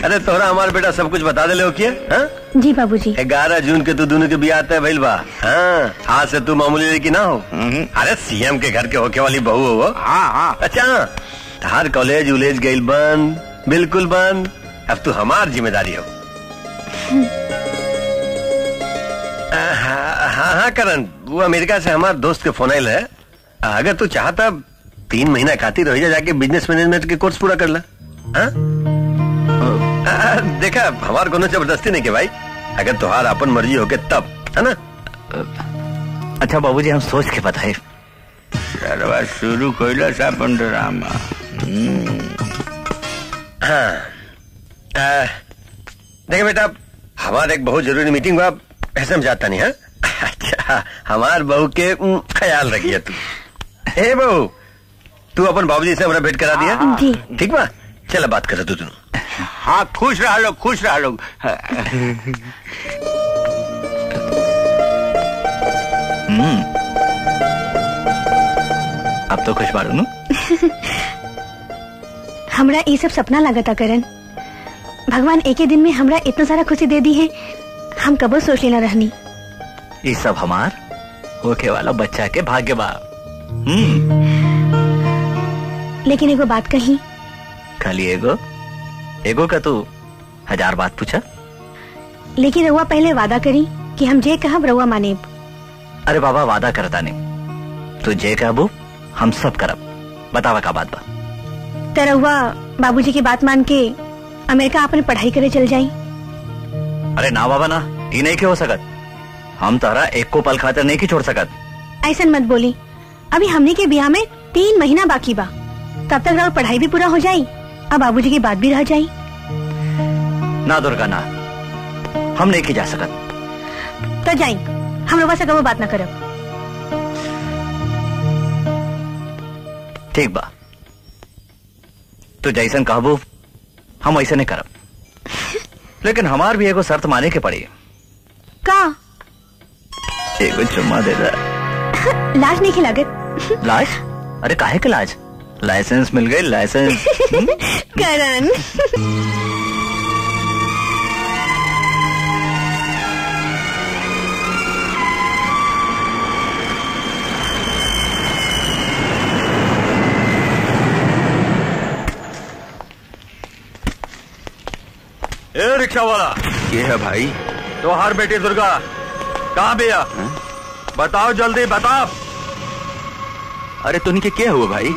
F: अरे तोहरा हमारा बेटा सब कुछ बता दे ले हो किया?
B: जी बाबूजी।
F: 11 जून के तू दोनों के बियाह आता है भइल बा। हाँ, आज से तू मामूली लड़की ना हो। अरे सीएम के घर के होके वाली बहू हो।
E: हाँ।
F: अच्छा, तार कॉलेज उलेज गई बंद, बिल्कुल बंद। अब तू हमार जिम्मेदारी हो। हाँ करण, वो अमेरिका से हमारे दोस्त के फोन आयल है। अगर तू चाहता 3 महीना खातिर रह जाके बिजनेस मैनेजमेंट के कोर्स पूरा कर ला। देखा, हमार कोनो जबरदस्ती नहीं के भाई, अगर तुहार अपन मर्जी होके तब, है ना?
G: अच्छा बाबूजी, हम सोच के बताए।
E: सरवा शुरू कइला सा अपन ड्रामा।
F: देखिए बेटा, हमारे एक बहुत जरूरी मीटिंग हुआ, ऐसे में जाता नहीं है। अच्छा, हमार बहू के ख्याल रखिए तू। ए बहू, तू अपन बाबूजी से हमारा भेंट करा दिया?
B: जी।
F: ठीक बा, चलो बात कर तू दोनों।
E: हाँ, खुश रह लोग, खुश रह लोग।
G: अब तो खुश बाड़ू।
B: हमरा ये सब सपना लगता करण, भगवान एक ही दिन में हमरा इतना सारा खुशी दे दी है, हम कबो सोच लेना रहनी।
G: ये सब हमार होके वाला बच्चा के भाग्य बा।
B: लेकिन एगो बात कही।
G: खाली एगो का तू 1000 बात पूछा।
B: लेकिन रउआ पहले वादा करी कि हम जे कहब रउआ मानेब।
G: अरे बाबा, वादा करता नहीं, तू जे कहबू हम सब करब। बतावा का बात बा?
B: तो रउआ बाबूजी की बात मान के अमेरिका अपने पढ़ाई करे चल जाई।
G: अरे ना बाबा ना, ये नहीं के हो सकत। हम तारा एक को पल खातिर नहीं की छोड़ सकत।
B: ऐसा मत बोली, अभी हमने के ब्याह में 3 महीना बाकी बा, तब तक रउआ पढ़ाई भी पूरा हो जाई और बाबूजी की बात भी रह जाई।
G: ना दुर्गा ना, हम नहीं की जा सकत।
B: तो जाई, हम रउआ से कबो बात ना करब।
G: ठीक बा, तू जैसन कहबू हम ऐसे नहीं करब। लेकिन हमार भी एगो शर्त माने के पड़ी।
B: का?
G: एगो चुम्मा दे दे।
B: लाज नहीं खिलागत।
G: लाज? अरे काहे के लाज? लाइसेंस मिल गई, लाइसेंस।
B: करण।
F: ए रिक्शा वाला,
E: ये है भाई।
F: तो हर बेटी दुर्गा कहाँ भैया? बताओ जल्दी बताओ।
A: अरे तुनी के क्या हुआ भाई?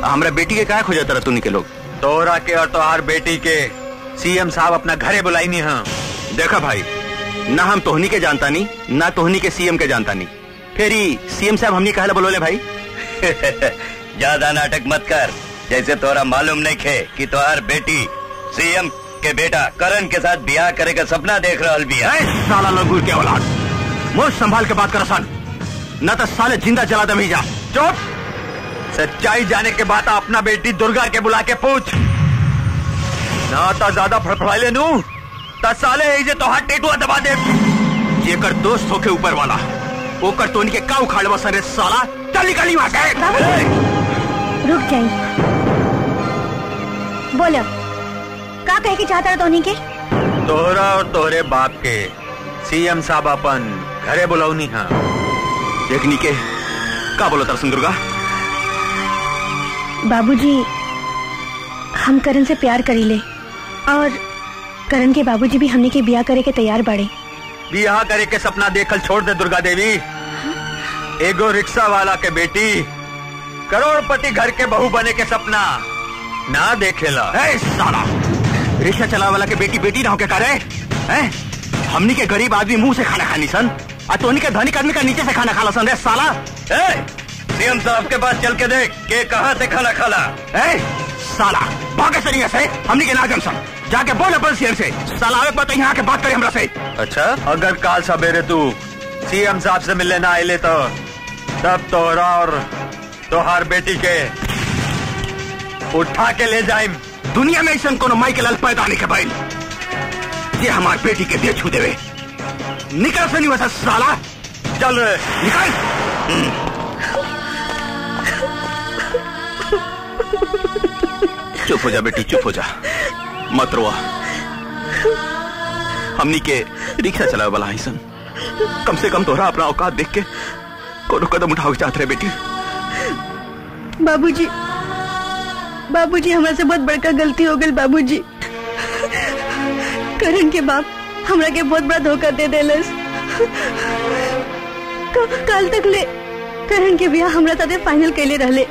A: हमरा बेटी के क्या खोजा तरह तुनी के लोग?
F: तोरा के और तोहार बेटी के
H: सीएम साहब अपना घरे बुलाई नहीं। हाँ
A: देखा भाई, ना हम तोहनी के जानता नहीं, ना तोहनी के सीएम के जानता नहीं, फिर सीएम साहब हमने कहला बोलोले भाई।
C: ज्यादा नाटक मत कर, जैसे तोरा मालूम नहीं खे कि तोहार बेटी सीएम के बेटा करण के साथ ब्याह करे का सपना देख रहल बिया।
A: साला लंगूर के औलाद, मुंह संभाल के बात कर सन, न तो साले जिंदा जला दम ही जा।
H: चुप, सच्चाई जाने के बाद अपना बेटी दुर्गा के बुला के पूछ, ना तो ज्यादा फड़फड़ाइले नू तो साले ऐसे तो हाथ टेटुआ दबा दे।
A: जेकर दोस्त होके ऊपर वाला ओकर तोनी के का उखाड़ बसन रे साला। चल निकली वहां से।
B: रुक जाइए, बोलो का कहे की चाहता तोनी के?
H: तोहरा और तोहरे बाप के सीएम साहब अपन घरे बुलाऊनी। हाँ
A: देखनी के का बोलो तरसन दुर्गा?
B: बाबूजी, हम करण से प्यार करी ले और करण के बाबूजी भी हमने के ब्याह करे के तैयार बाड़े।
H: ब्याह करे के सपना देखल छोड़ दे दुर्गा देवी। एगो रिक्शा वाला के बेटी करोड़पति घर के बहू बने के सपना ना देखेला।
A: साला रिक्शा चला वाला के बेटी बेटी ना होके करे हैं? हमनी के गरीब आदमी मुंह से खाना खानी सन, और तोनी के धनिक आदमी का नीचे से खाना खाला सन रे साला।
C: सीएम साहब के पास चल के देख के कहां से खाना खाला।
A: साला भागे सरिया से हमनी के ना जमसन, जाके बोल अपन सीएम से। साला आवे पता यहाँ के बात करे हमरा से।
H: अच्छा, अगर काल सवेरे तू सीएम साहब से मिलने ना आए तो तब तोहरा और तोहार बेटी के उठा के ले जाए।
A: दुनिया में ऐसा कोनो माई के लाल पैदा नहीं के भाई ये हमार बेटी के दे छू देवे। निकल से नहीं वैसा साला,
H: चल रे
A: निकल। चुप हो जा बेटी, चुप हो जा, मत रोआ। हमनी के रिक्शा चलावे वाला सन, कम से कम तोहरा अपना औकात देख के कोनो कदम उठावे चाहते रहे बेटी।
B: बाबूजी, बाबूजी हमरा से बहुत बड़का गलती हो गई। बाबूजी, करण के बाप हमरा के बहुत बड़ा धोखा दे देलस। कल तक ले करण के ब्याह हमरा साथे फाइनल कैले रहले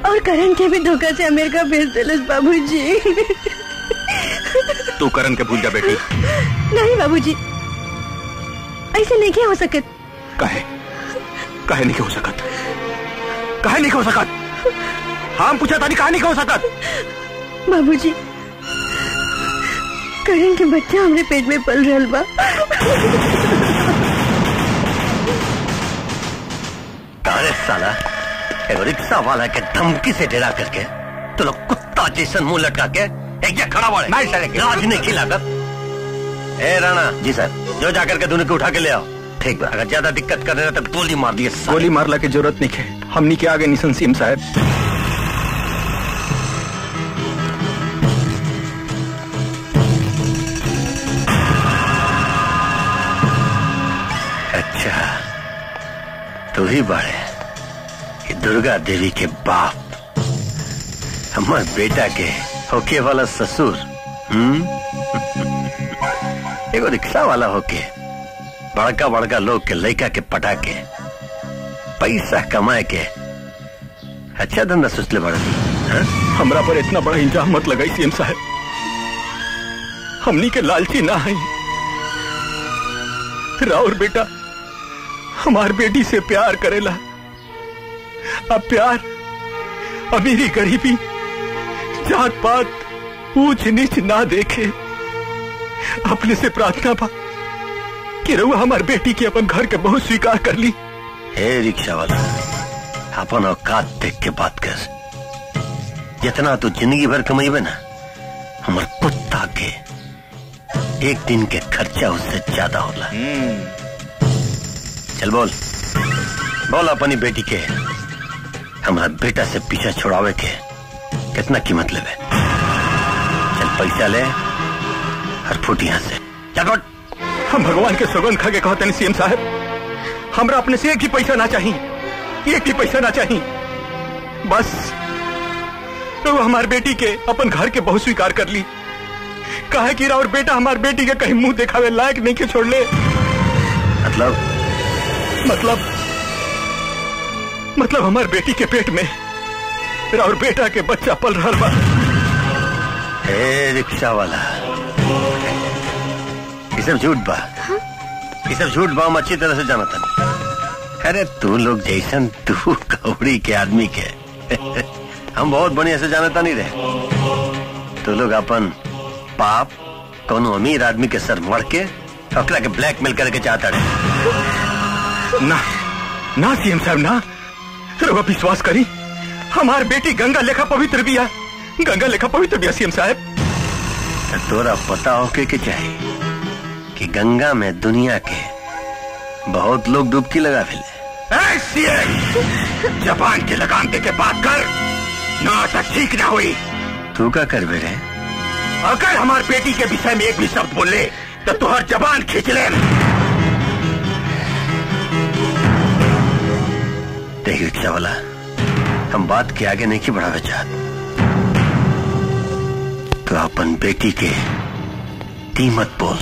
B: और करण के भी धोखा से अमेरिका भेज देलस। बाबूजी,
A: तू करण के भूल जा बेटी।
B: नहीं बाबूजी, ऐसे नहीं हो सकत।
A: काहे नहीं हो सकत? काहे नहीं हो सकत? हम पूछा था कहानी हो सकत?
B: बाबूजी, करण के बच्चा हमरे पेट में पल रहल बा।
C: अरे साला, रिक्शा वाला के धमकी से डरा करके तो लोग कुत्ता जैसन मुंह लटका के एक खड़ा वाले राज नहीं खिलाकर। ए राणा जी सर, जो जाकर के दोनों को उठा के ले आओ। ठीक बा, अगर ज्यादा दिक्कत कर रहे तो गोली मार दिए।
A: गोली मारला की जरूरत नहीं है, हमनी के आगे निशन सीएम साहब।
C: अच्छा, तू ही बाड़े ये दुर्गा देवी के बाप, हमार बेटा के होके वाला ससुर। एगो रिक्शा वाला होके बड़का बड़का लोग के लड़का के पटा के पैसा कमाए के अच्छा धंधा सोचले बड़ा।
A: हमरा पर इतना बड़ा इल्जाम मत लगाई सीएम साहब, हमनी के लालची ना है। राउर बेटा हमार बेटी से प्यार करेला। अब प्यार अमीरी गरीबी जात पात ऊंच नीच ना देखे। अपने से प्रार्थना पा कि रहुआ हमार बेटी की अपन घर के बहुत स्वीकार कर ली।
C: हे रिक्शा वाला, अपन औकात देख के बात कर। जितना तू जिंदगी भर कमाईबे ना, हमार कुत्ता के एक दिन के खर्चा उससे ज्यादा होला। चल बोल बोल, अपनी बेटी के हमारा बेटा से पीछा छुड़ावे के कितना कीमत लेवे? चल पैसा ले और फुट यहाँ से। चल,
A: हम भगवान के सौगंध खा के कहते हैं सीएम साहब, हमरा अपने से एक ही पैसा ना चाहिए, एक ही पैसा ना चाहिए। बस तो हमारी बेटी के अपन घर के बहुत स्वीकार कर ली। कहे कि और बेटा हमारी बेटी के कहीं मुंह दिखावे लायक नहीं के छोड़ ले। मतलब हमारी बेटी के पेट में और बेटा के बच्चा पल रहा बा।
F: ए रिक्शा वाला, ये सब झूठ बा। ये सब झूठ बा, हम अच्छी तरह से जानता नहीं। अरे तू लोग जैसन तू कौड़ी के आदमी के हम बहुत बढ़िया से जानता नहीं रहे। तू लोग अपन पाप कोनो अमीर आदमी के सर मर के ओकरा के ब्लैकमेल करके चाहता रहे।
H: ना ना सीएम साहब ना, रउआ विश्वास करी, हमार बेटी गंगा लेखा पवित्र बिया, गंगा लेखा पवित्र बिया सीएम साहब।
F: तोरा पता होके के चाहिए कि गंगा में दुनिया के बहुत लोग डुबकी लगा फेले।
H: जबान के लगाम दे के बात कर, ना तो ठीक ना हुई।
F: तू क्या कर बे रे?
H: अगर हमार बेटी के विषय में एक भी शब्द बोले तो तुहर जबान खींच ले।
F: देख रिक्शा वाला, हम बात के आगे नहीं की बढ़ावे चाहत। तो अपन बेटी के कीमत बोल।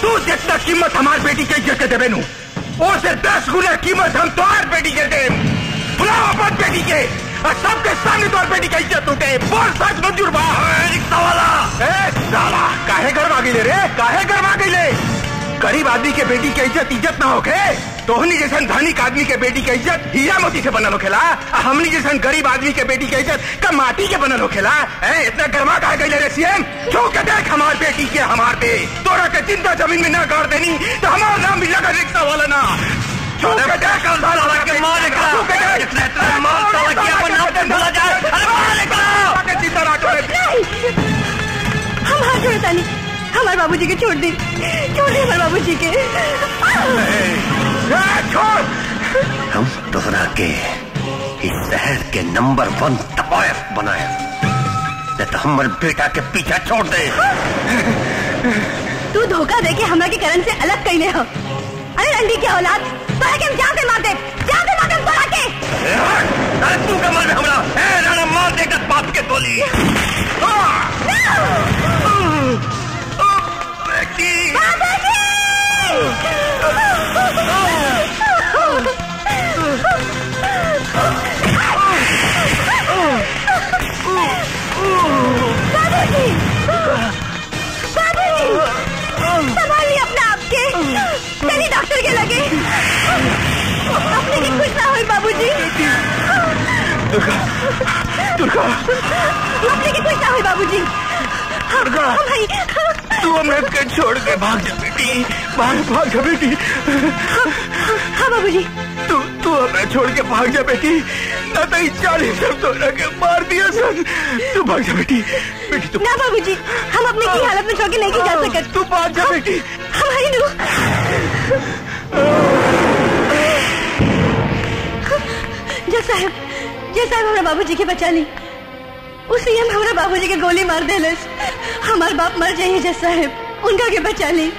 H: तू जितना कीमत हमार बेटी के इज्जत के देवे नू, और से 10 गुना कीमत हम तुम्हार बेटी के दे। बुलाओ अपन बेटी के और सबके सामने तुम्हार बेटी का इज्जत उठे। बोल सच मंजूर बा? रिक्शा वाला, साला काहे घर मांगी ले रे, काहे घर मांगी ले? गरीब आदमी के बेटी के इज्जत ना होके, तोहनी जैसन धनिक आदमी के बेटी के इज्जत हीरा मोती से बनल होखेला, हमनी जैसन गरीब आदमी के बेटी के इज्जत का माटी के बनल होखेला। इतना गर्मा काहे गइले रे सीएम? छू के देख हमार बेटी के, हमार पे तोरा के चिंता जमीन में ना गाड़ देनी तो हमार नाम भी लगा रिक्शा वाला ना। छू के देख साला के मार के, छू के देख इतना मार साला के अपन नाम भूला जाए। अरे मार के चिंता ना करे।
B: हम हाथ जोड़ता नहीं, हमारे बाबूजी के छोड़ दे हमारे बाबूजी के।
F: छोड़। हम तोहरा के इस शहर के नंबर 1 तबायफ बनाए, नहीं तो हमारे बेटा के पीछा छोड़ दे।
B: तू धोखा दे के हमरा के करण से अलग कैले हो। अरे रंडी की औलाद, तोरा के हम जान से मार दे तोरा के।
F: अरे तू कमर में हमरा राणा मार देगा बाप के गोली।
B: संभालिए अपना आपके, चलिए डॉक्टर के लगे। अपने की खुश ना हुई बाबूजी।
H: दुर्गा,
B: अपने की खुश ना हुई बाबूजी।
H: दुर्गा, तू हमें के छोड़ के भाग जा बेटी, भाग जा बेटी।
B: हाँ बाबूजी।
H: तू हमें छोड़ के भाग जा बेटी, ना तो 40 सब तोड़ा के मार दिया सन। तू भाग जा बेटी तू।
B: ना बाबूजी, हम अपने की हालत में छोड़ के नहीं जा सकते।
H: तू भाग जा बेटी।
B: हमारी नू जज साहब हमारा बाबूजी के बचा ली, उसी हम हमारा बाबूजी के गोली मार दे। हमारे बाप मर जाइए जज साहब, उनका के बचा ली।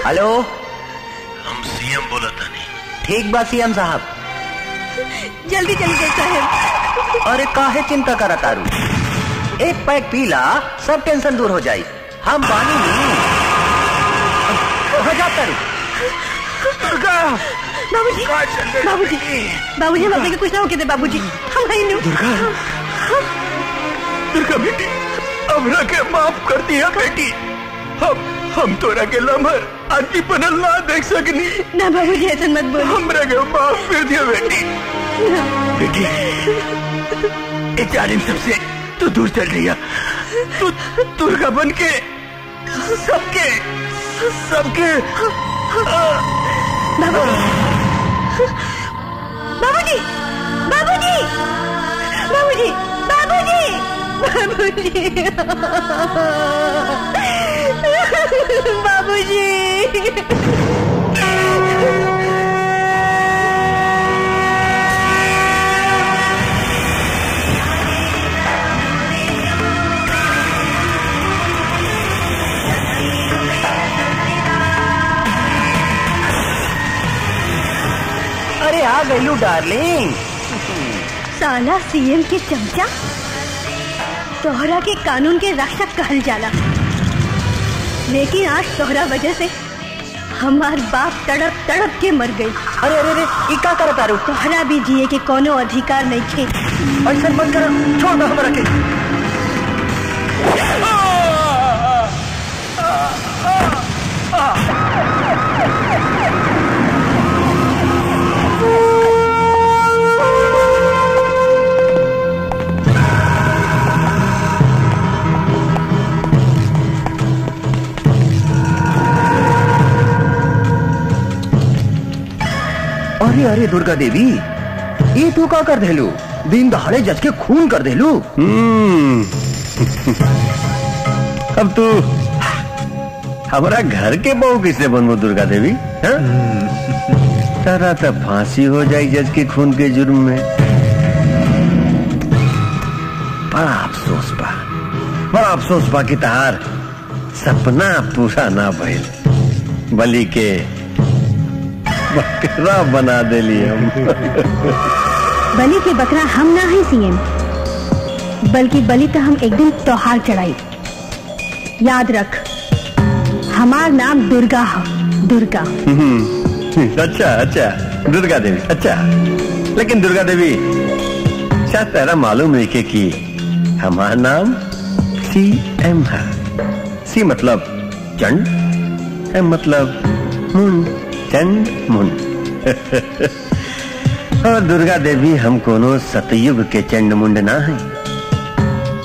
D: हेलो,
F: हम सीएम बोला था नहीं।
D: ठीक बा सीएम साहब।
B: जल्दी चलिए जज साहब।
D: अरे काहे चिंता करा तारू, एक पैक पीला, सब टेंशन दूर हो जाई। हम बानी नहीं हो जाता रू।
B: बाबूजी हम अपने के कुछ ना होके दे बाबूजी, हम नहीं नू।
H: दुर्गा बेटी, हमरा के माफ कर दिया बेटी। हम तोरा के लम्हर आदमी बनल ना देख सकनी।
B: ना बाबूजी ऐसा मत बोलो।
H: हमरा के माफ कर दिया बेटी। बेटी, एक जालिम सबसे तू दूर चल रही है। तू दुर्गा बन के सबके
B: बाबूजी बाबूजी बाबूजी बाबूजी बाबूजी बाबूजी।
D: अरे आ गईलू डार्लिंग।
B: साला सीएम के चमचा, तोहरा के कानून के रक्षक कहल जाला, लेकिन आज तोहरा वजह से हमार बाप तड़प तड़प के मर गई।
D: अरे अरे अरे ई का करत आरू?
B: तोहरा भी जिए के कोनो अधिकार नहीं थे।
D: ऐसा मत कर, छोड़ दो हमरा के।
C: अरे अरे दुर्गा देवी, ये तू का कर देलू? दिन दहाड़े जज के खून कर देलू। अब तू हमारा घर के बहू किससे बनबो दुर्गा देवी? तारा तो फांसी हो जाए जज के खून के जुर्म में। बड़ा अफसोस बा कि तहार सपना पूरा ना भइल, बलि के बकरा बना देली हम।
B: बलि के बकरा हम ना है सीएम, बल्कि बलि तो हम एक दिन त्योहार चढ़ाई। याद रख, हमार नाम दुर्गा है, दुर्गा।
C: अच्छा दुर्गा देवी, अच्छा। लेकिन दुर्गा देवी, शायद तेरा मालूम नहीं कि हमारा नाम सीएम है। सी मतलब चंड, एम मतलब मुंड, चंड मुंड। और दुर्गा देवी, हम कोनो सतयुग के चंड मुंड ना है,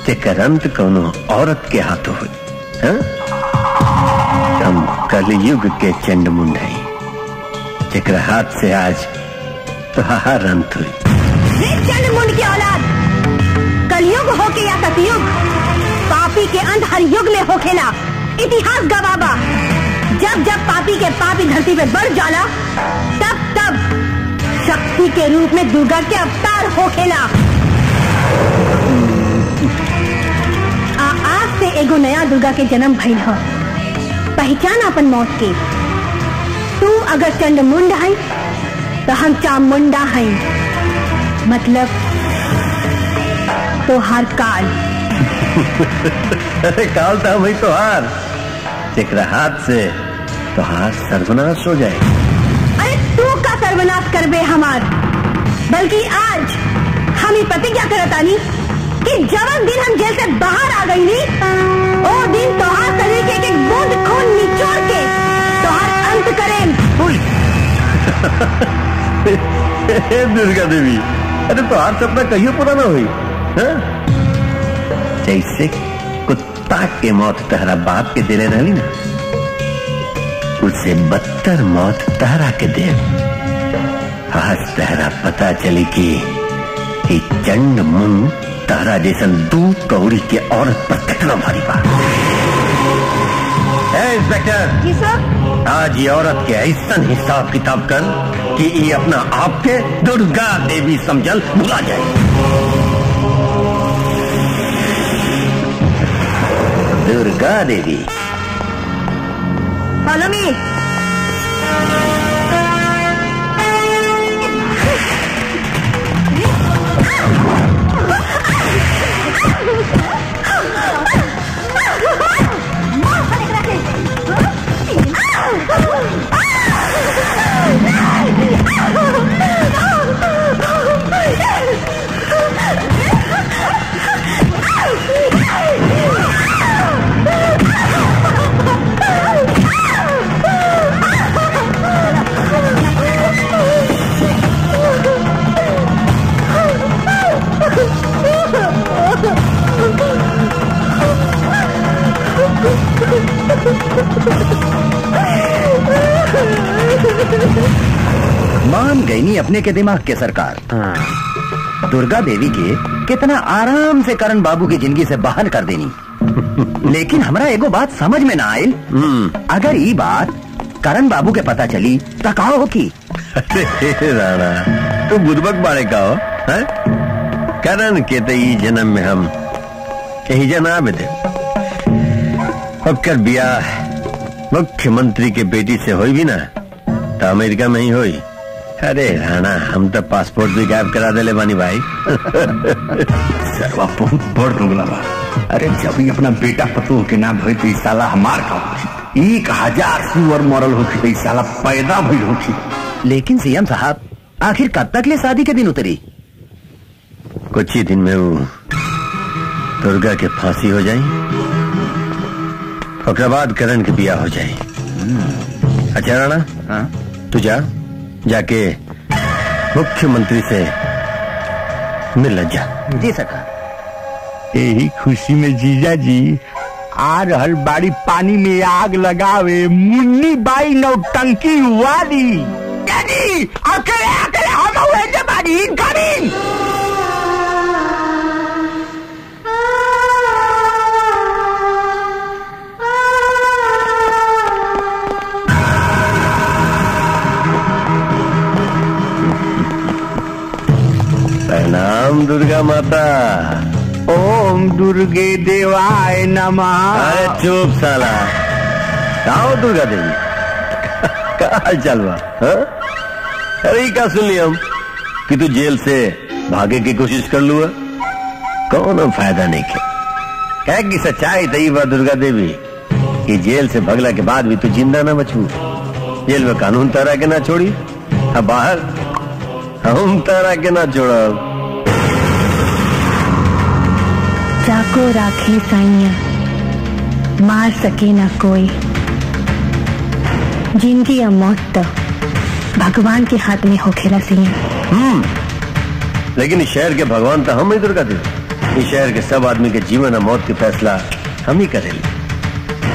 C: जेकर अंत कोनो औरत के हाथों हुई। हम कलयुग के चंड मुंड है, जेकर हाथ से आज तुहार अंत हुई।
B: चंड मुंड की औलाद, कलयुग हो के या सतयुग, पापी के अंत हर युग में होखेला। इतिहास गवाबा, जब जब पापी के पापी धरती पे बढ़ जाला, तब तब शक्ति के रूप में दुर्गा के अवतार होखेला। आज से एगो नया दुर्गा के जन्म भइल ह। पहचान अपन मौत के। तू अगर चंड मुंड है तो हम चामुंडा है, मतलब तोहार काल।
C: अरे काल था वही तोहार, जेकरा हाथ से तोहार सर्वनाश हो जाए।
B: अरे तू का सर्वनाश करबे हमार, बल्कि आज हम ही प्रतिज्ञा करतानी कि जवन दिन हम जेल से बाहर आ गई नी, ओ दिन तोहार शरीर के एक बूंद खून निचोड़ के तोहार अंत करें।
C: दुर्गा देवी, अरे तोहार सपना कहियो पूरा ना हुई। जैसे कुत्ता के मौत तहरा बाप के दिले रही ना, उससे बदतर मौत तहरा के दे। आज तहरा पता चली कि चंड मुंड तहरा जैसन दू कौड़ी के औरत पर कितना भारी बा। इंस्पेक्टर
B: जी सर।
C: आज ये औरत के ऐसा हिसाब किताब कर कि ये अपना आप के दुर्गा देवी समझल भुला जाए। Durga Devi,
B: follow me.
C: मान गई नहीं अपने के दिमाग के सरकार। दुर्गा देवी के कितना आराम से करण बाबू की जिंदगी से बाहर कर देनी। लेकिन हमरा एगो बात समझ में ना आयल, अगर ये बात करण बाबू के पता चली तो का हो की? राणा, तू बुदबक बाड़े का हो? करण के तो ये जन्म में हम यही जना में थे। अब कर ब्याह मुख्यमंत्री के बेटी से होई भी ना तो अमेरिका में ही होई। अरे राणा, हम तो पासपोर्ट भी गायब करा देले बानी भाई।
E: सरवा बहुत बड़ रुगला बा। अरे जब ही अपना बेटा पतोह के नाम भई तो साला हमार का 1000 सुअर मरल होखी, साला पैदा भइल होखी।
A: लेकिन सीएम साहब आखिर कब तक ले शादी के दिन उतरी?
F: कुछ ही दिन में वो दुर्गा के फांसी हो जाई, और बाद करण के बिया हो जाए। अच्छा राणा, हाँ तू जाके मुख्यमंत्री से मिल जा।
A: जी सरकार।
E: यही खुशी में जीजा जी आ रहल बाड़ी पानी में आग लगावे मुन्नी बाई नौटंकी वाली। यानी अकेले अकेले हम हुए जे बाड़ी इनकमिंग।
F: प्रणाम दुर्गा माता।
E: ओम दुर्गे देवाय नमः।
F: अरे चुप साला, आओ दुर्गा देवी, क्या हाल चाल बा? अरे क्या सुन लिया हम कि तू जेल से भागे की कोशिश कर लुआ? कौन फायदा नहीं के, क्या की सच्चाई तई बा दुर्गा देवी कि जेल से भगला के बाद भी तू जिंदा ना बचू। जेल में कानून तारा के ना छोड़ी, अब बाहर हम तारा के ना छोड़ा।
B: जाको राखे साइया, मार सके ना कोई। जिंदगी या मौत तो भगवान के हाथ में होखेला सीएम।
F: लेकिन इस शहर के भगवान तो हम ही दुर्गा देवी। इस शहर के सब आदमी के जीवन और मौत के फैसला हम ही करेली।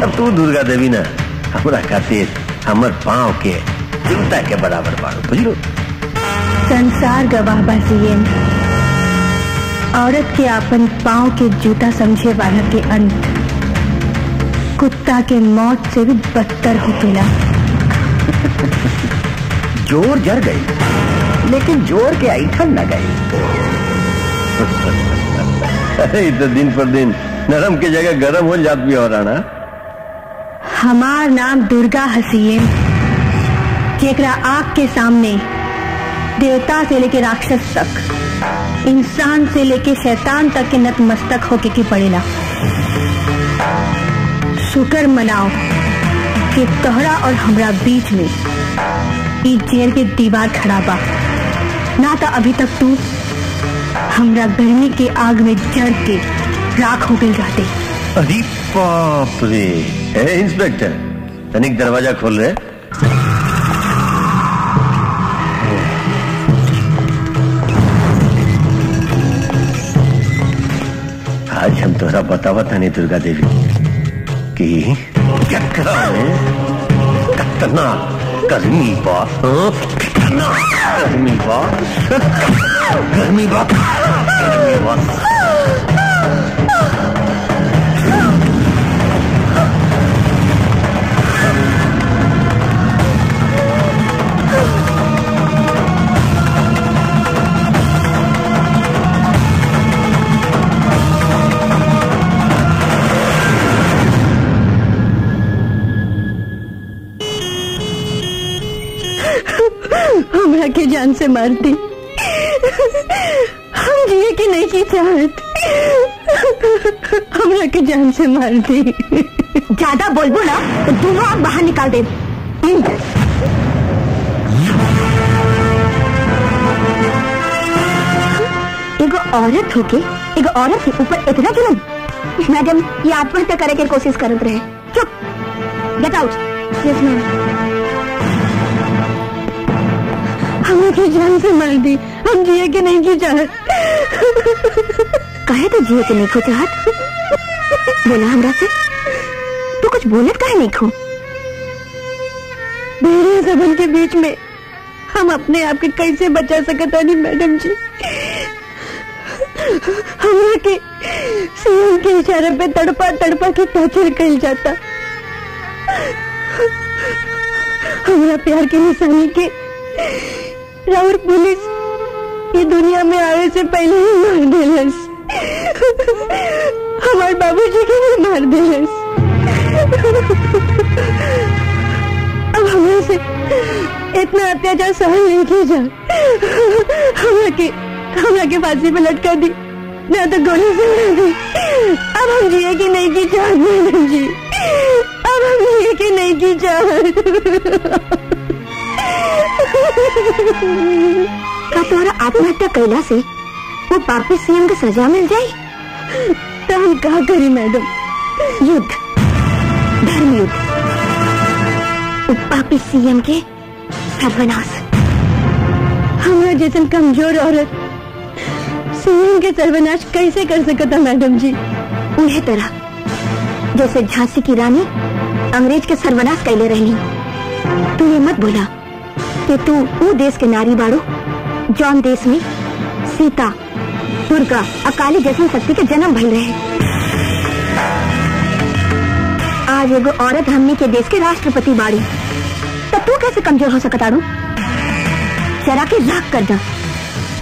F: अब तू दुर्गा देवी ना हमारा खातिर हमर पाँव के जूता के बराबर बाड़ो, बुझलो?
B: संसार गवाह बा सीएम, औरत के अपन पाँव के जूता समझे वाला के अंत कुत्ता के मौत से भी बदतर होकेला।
A: जोर जर गई लेकिन जोर के ऐठन न गई।
F: अरे तो दिन पर दिन नरम की जगह गरम हो जात भी हो रहा ना।
B: हमार नाम दुर्गा हसीएम, जेकरा आँख के सामने देवता से लेके राक्षस तक, इंसान से लेके शैतान तक के नतमस्तक होके के पड़ेला। शुक्र मनाओ कि तोहरा और हमरा बीच में ई जेल के दीवार खड़ा बा, ना तो अभी तक तू हमरा गर्मी के आग में जड़ के राख हो गई रहते।
F: अरे बाप रे। इंस्पेक्टर तनिक दरवाजा खोल रहे। आज हम तोहरा बतावा था दुर्गा देवी कि कितना गर्मी बा, कितना गर्मी बा, गर्मी बा, गर्मी बा।
B: हमरा के जान से मार दी, हम जिए की नहीं की चाहत, हमरा के जान से मार दी। ज्यादा बोलबो ना तो दोनों आप बाहर निकाल दे। एगो औरत होके एगो औरत के ऊपर इतना जुल्म। मैडम ये आत्महत्या करे के कोशिश करत रहे। चुप, गेट आउट। Yes ma'am. हमें की जान से मार दी, हम जिए के नहीं की चाहत। कहे तो जिए के नहीं को चाहत? बोला हमरा से, तू कुछ बोलत काहे नहीं खो? मेरे सबन के बीच में हम अपने आप के कैसे बचा सकता नहीं मैडम जी? हमरा के सीएम के इशारे पे तड़पा तड़पा के टॉर्चर कर जाता। हमरा प्यार की निशानी के राउर पुलिस ये दुनिया में आने से पहले ही मार देलस। हमारे बाबूजी के भी मार देलस। अब हमरा से इतना अत्याचार सहन नहीं किया जा। हमरा के फांसी पे लटका दी, ना तो गोली से उड़ा दी। अब हम जिए की नहीं की चाहत मैडम जी, अब हम जिए की का तोहरा आत्महत्या कैला से वो पापी सीएम के सजा मिल जाए? तो हम क्या करी मैडम? युद्ध, धर्म युद्ध, वो पापी सीएम के सर्वनाश। हमारा जैसन कमजोर औरत सीएम के सर्वनाश कैसे कर सकता मैडम जी? उन्हें तरह जैसे झांसी की रानी अंग्रेज के सर्वनाश कैले रहनी। तू ये मत बोला कि तू वो देश के नारी बाड़ू जौन देश में सीता, दुर्गा, अकाली जैसी शक्ति के जन्म भइल रहे। आज एगो औरत हमनी के देश के राष्ट्रपति बाड़ी, तब तू कैसे कमजोर हो सकताड़ू? जरा के राख कर दा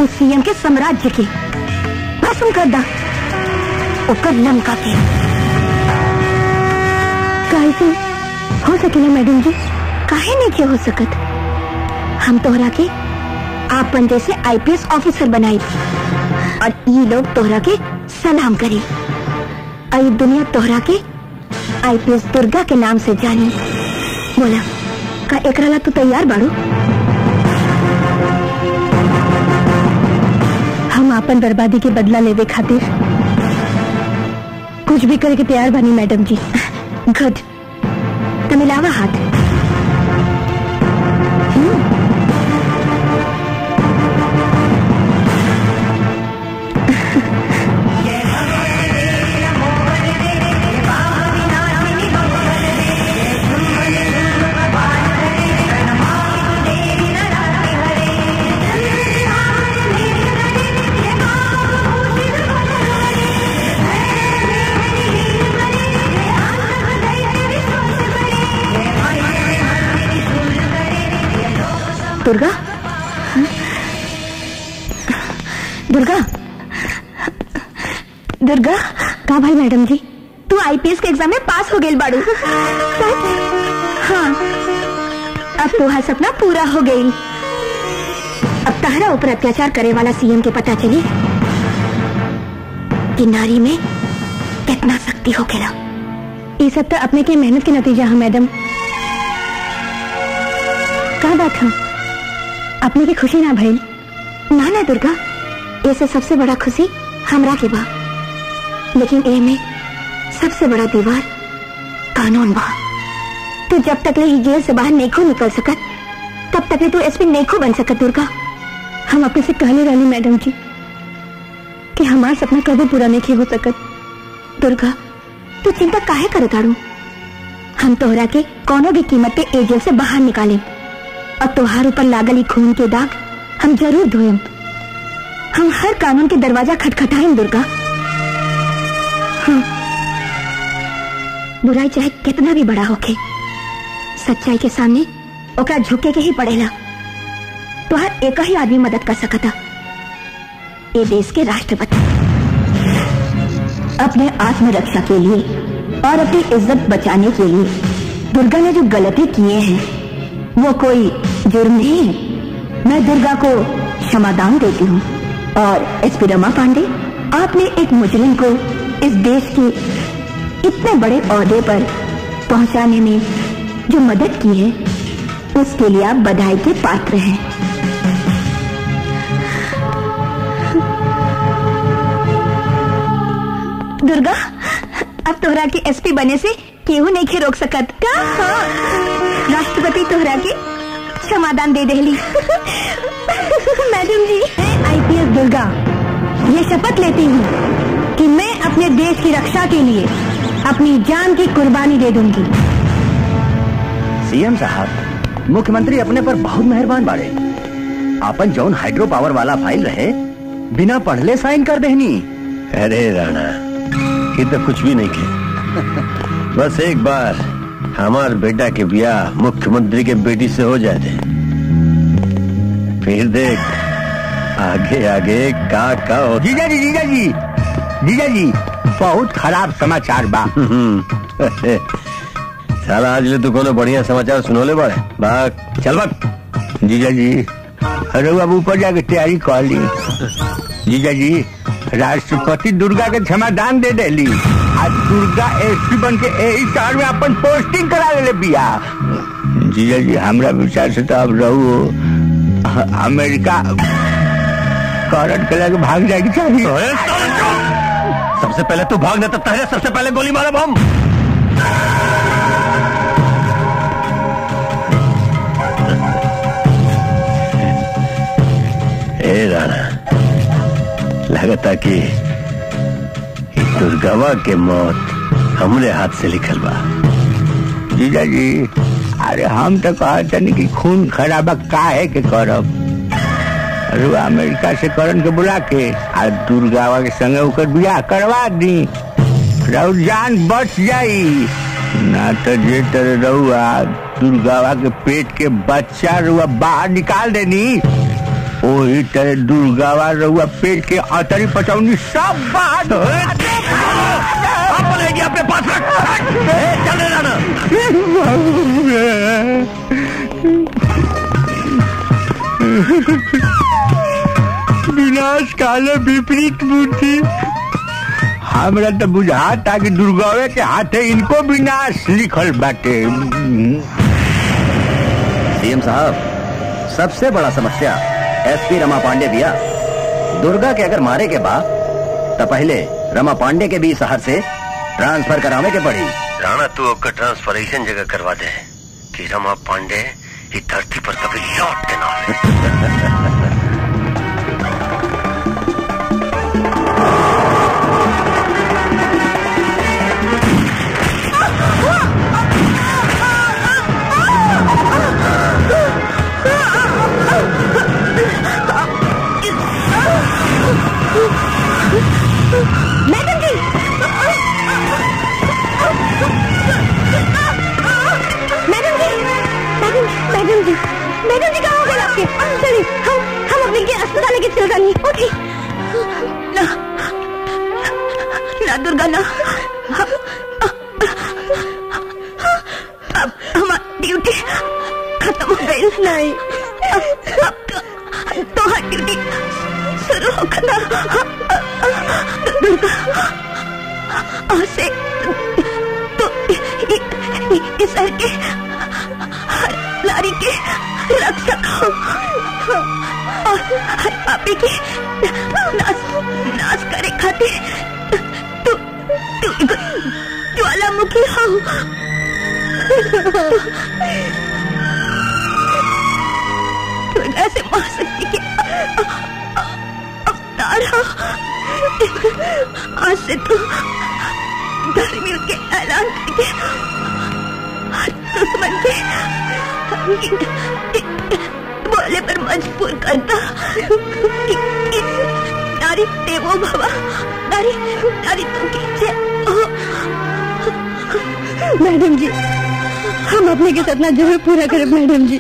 B: उस सीएम के साम्राज्य के, भस्म कर दा ओकर लंका के। कैसे हो सकेला मैडम जी? काहे नहीं हो सकत? हम तोहरा के आपन जैसे आईपीएस ऑफिसर बनाई और ये लोग तोहरा के सलाम करे। आई दुनिया तोहरा के आईपीएस दुर्गा के नाम से जानी। बोला का एकरा ला तू तैयार बाड़ू? हम आपन बर्बादी के बदला लेवे खातिर कुछ भी करे के तैयार बानी मैडम जी। गुड, तो मिलावा हाथ। दुर्गा, दुर्गा, दुर्गा, कहा भाई मैडम जी तू आईपीएस के एग्जाम में पास हो गई बाड़ू? हाँ, अब तुम्हारा सपना पूरा हो गई। अब तहरा ऊपर अत्याचार करे वाला सीएम के पता चली कि नारी में कितना शक्ति हो गया। ये सब तो अपने के मेहनत के नतीजा है मैडम। क्या बात है, अपने की खुशी ना भइल? ना ना दुर्गा, ऐसे सबसे बड़ा खुशी हमरा के बा, लेकिन ए में सबसे बड़ा दीवार कानून बा। तो जब तक ले जेल से बाहर नहीं निकल सकत, तब तक तू एसपी नहीं बन सकत। दुर्गा, हम अपने से कहले रहनी मैडम जी कि हमारा सपना कभी पूरा नहीं हो सकत। दुर्गा, तू चिंता काहे करत आड़ू? हम तोहरा के कोनो भी कीमत पे ए जेल से बाहर निकाले और तोहार ऊपर लागल खून के दाग हम जरूर धोएम। हम हर कानून के दरवाजा खटखटाएं दुर्गा। हाँ, बुराई चाहे कितना भी बड़ा होके, सच्चाई के सामने ओकरा झुके के ही पड़ेला। तोहार एक ही आदमी मदद कर सकता, ये देश के राष्ट्रपति। अपने आत्मरक्षा के लिए और अपनी इज्जत बचाने के लिए दुर्गा ने जो गलती किए हैं वो कोई जुर्म नहीं है। मैं दुर्गा को क्षमादान देती हूँ। और एसपी रमा पांडे, आपने एक मुजरिम को इस देश के इतने बड़े ओहदे पर पहुंचाने में जो मदद की है, उसके लिए आप बधाई के पात्र हैं। दुर्गा, अब तोहरा के एसपी बने से केहू नहीं के रोक सकत का? हाँ, राष्ट्रपति तोहरा के क्षमादान दे देली। मैडम जी, आईपीएस दुर्गा ये शपथ लेती हूँ कि मैं अपने देश की रक्षा के लिए अपनी जान की कुर्बानी दे दूंगी।
G: सीएम साहब, मुख्यमंत्री अपने पर बहुत मेहरबान बाड़े। आपन जौन हाइड्रो पावर वाला फाइल रहे बिना पढ़ले साइन कर देनी।
F: अरे राणा, ये तो कुछ भी नहीं के। बस एक बार हमार बेटा के ब्याह मुख्यमंत्री के बेटी से हो जाए, फिर देख आगे आगे का हो।
E: जीजा जी बहुत खराब समाचार बा।
F: साला आज ले तू कोनो बढ़िया समाचार सुनोले बड़े बाग।
E: चल बाग। जीजा जी, अरे अब ऊपर जाके तैयारी कर ली। जीजा जी, राष्ट्रपति दुर्गा के क्षमादान दे देली। आज दुर्गा एसपी बन के यही शहर में अपन पोस्टिंग करा ले बिया। जीजा जी हमरा विचार से तो अब रहू अमेरिका करंट के लगे भाग जाएगी चाहिए।
F: सबसे पहले तू भागना तो पहले सबसे पहले गोली मारो हम।
C: ए राणा, लगता कि दुर्गावा के मौत हमरे हाथ से लिखल बा।
E: जीजा जी अरे हम तो कहते नहीं कि खून खराबा काहे के करब। रुआ अमेरिका से करण के बुला के आ दुर्गावा के संगे ओकर बियाह करवा दी, रहू जान बच जाई। ना तो जे तरह रहुआ दुर्गावा के पेट के बच्चा रुआ बाहर निकाल देनी, वही तरह दुर्गावा रहुआ पेट के अतरी पचौनी सब बाहर
F: अपने पास रख। चल राणा।
E: विनाश काले विपरीत बुद्धि। हमरा तो बुझाता कि दुर्गावे के हाथे इनको विनाश लिखल बाटे।
G: सीएम साहब, सबसे बड़ा समस्या एसपी रमा पांडे भैया। दुर्गा के अगर मारे के बाद तो पहले रमा पांडे के भी शहर से ट्रांसफर करावे के पड़ी।
C: राणा तू ओकर ट्रांसफर ऐसन जगह करवा दे कि रमा पांडे इस धरती पर कभी लौट के ना आवे।
B: मैडम जी, मैडम जी, मैडम जी कहाँ हो गए आपके? चलिए हम अपने के अस्पताल लेके चल रही। ओके ना दुर्गा ना, अब हमारी ड्यूटी खत्म हो गई। नहीं, अब तो हर ड्यूटी शुरू होगा। दुर्गा आज से तो इस शहर के हर नारी के रक्षक हो और हर पापी के नाश करे खातिर तू ज्वालामुखी हो। दुर्गा से महाशक्ति के अवतार हो। आज से तू धर्मियों के ऐलान करके दुश्मन के बोले पर मजबूर करता। नारी देवो भवा, नारी तो कीजिए। मैडम जी, हम अपने के सपना जरूर पूरा करें। मैडम जी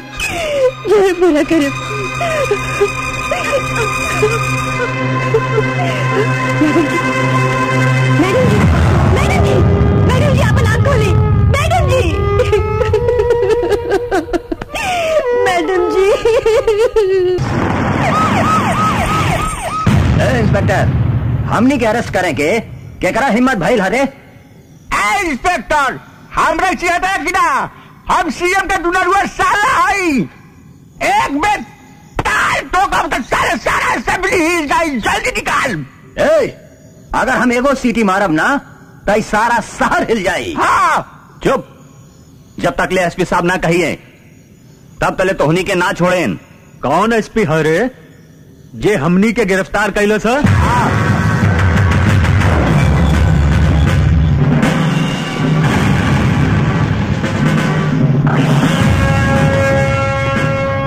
B: जरूर पूरा करें। मैडम जी अपन आँख खोले। मैडम जी, मैडम जी।
G: इंस्पेक्टर, हमनी के अरेस्ट करें के केकरा हिम्मत भइल हरे?
E: इंस्पेक्टर हमरा चिहता कि ना, हम सीएम का दुनरुआ साला हई। एक बेर ताल ठोकब तो सारा असेंबली हिल जाई। जल्दी निकाल।
G: अगर हम एगो सीटी मारब ना तो सारा शहर हिल जाई।
E: हाँ
G: चुप। जब तक ले एसपी साहब ना कहिए तब तले तोहनी के ना छोड़ेन।
F: कौन एसपी हरे जे हमनी के गिरफ्तार कैलो सर?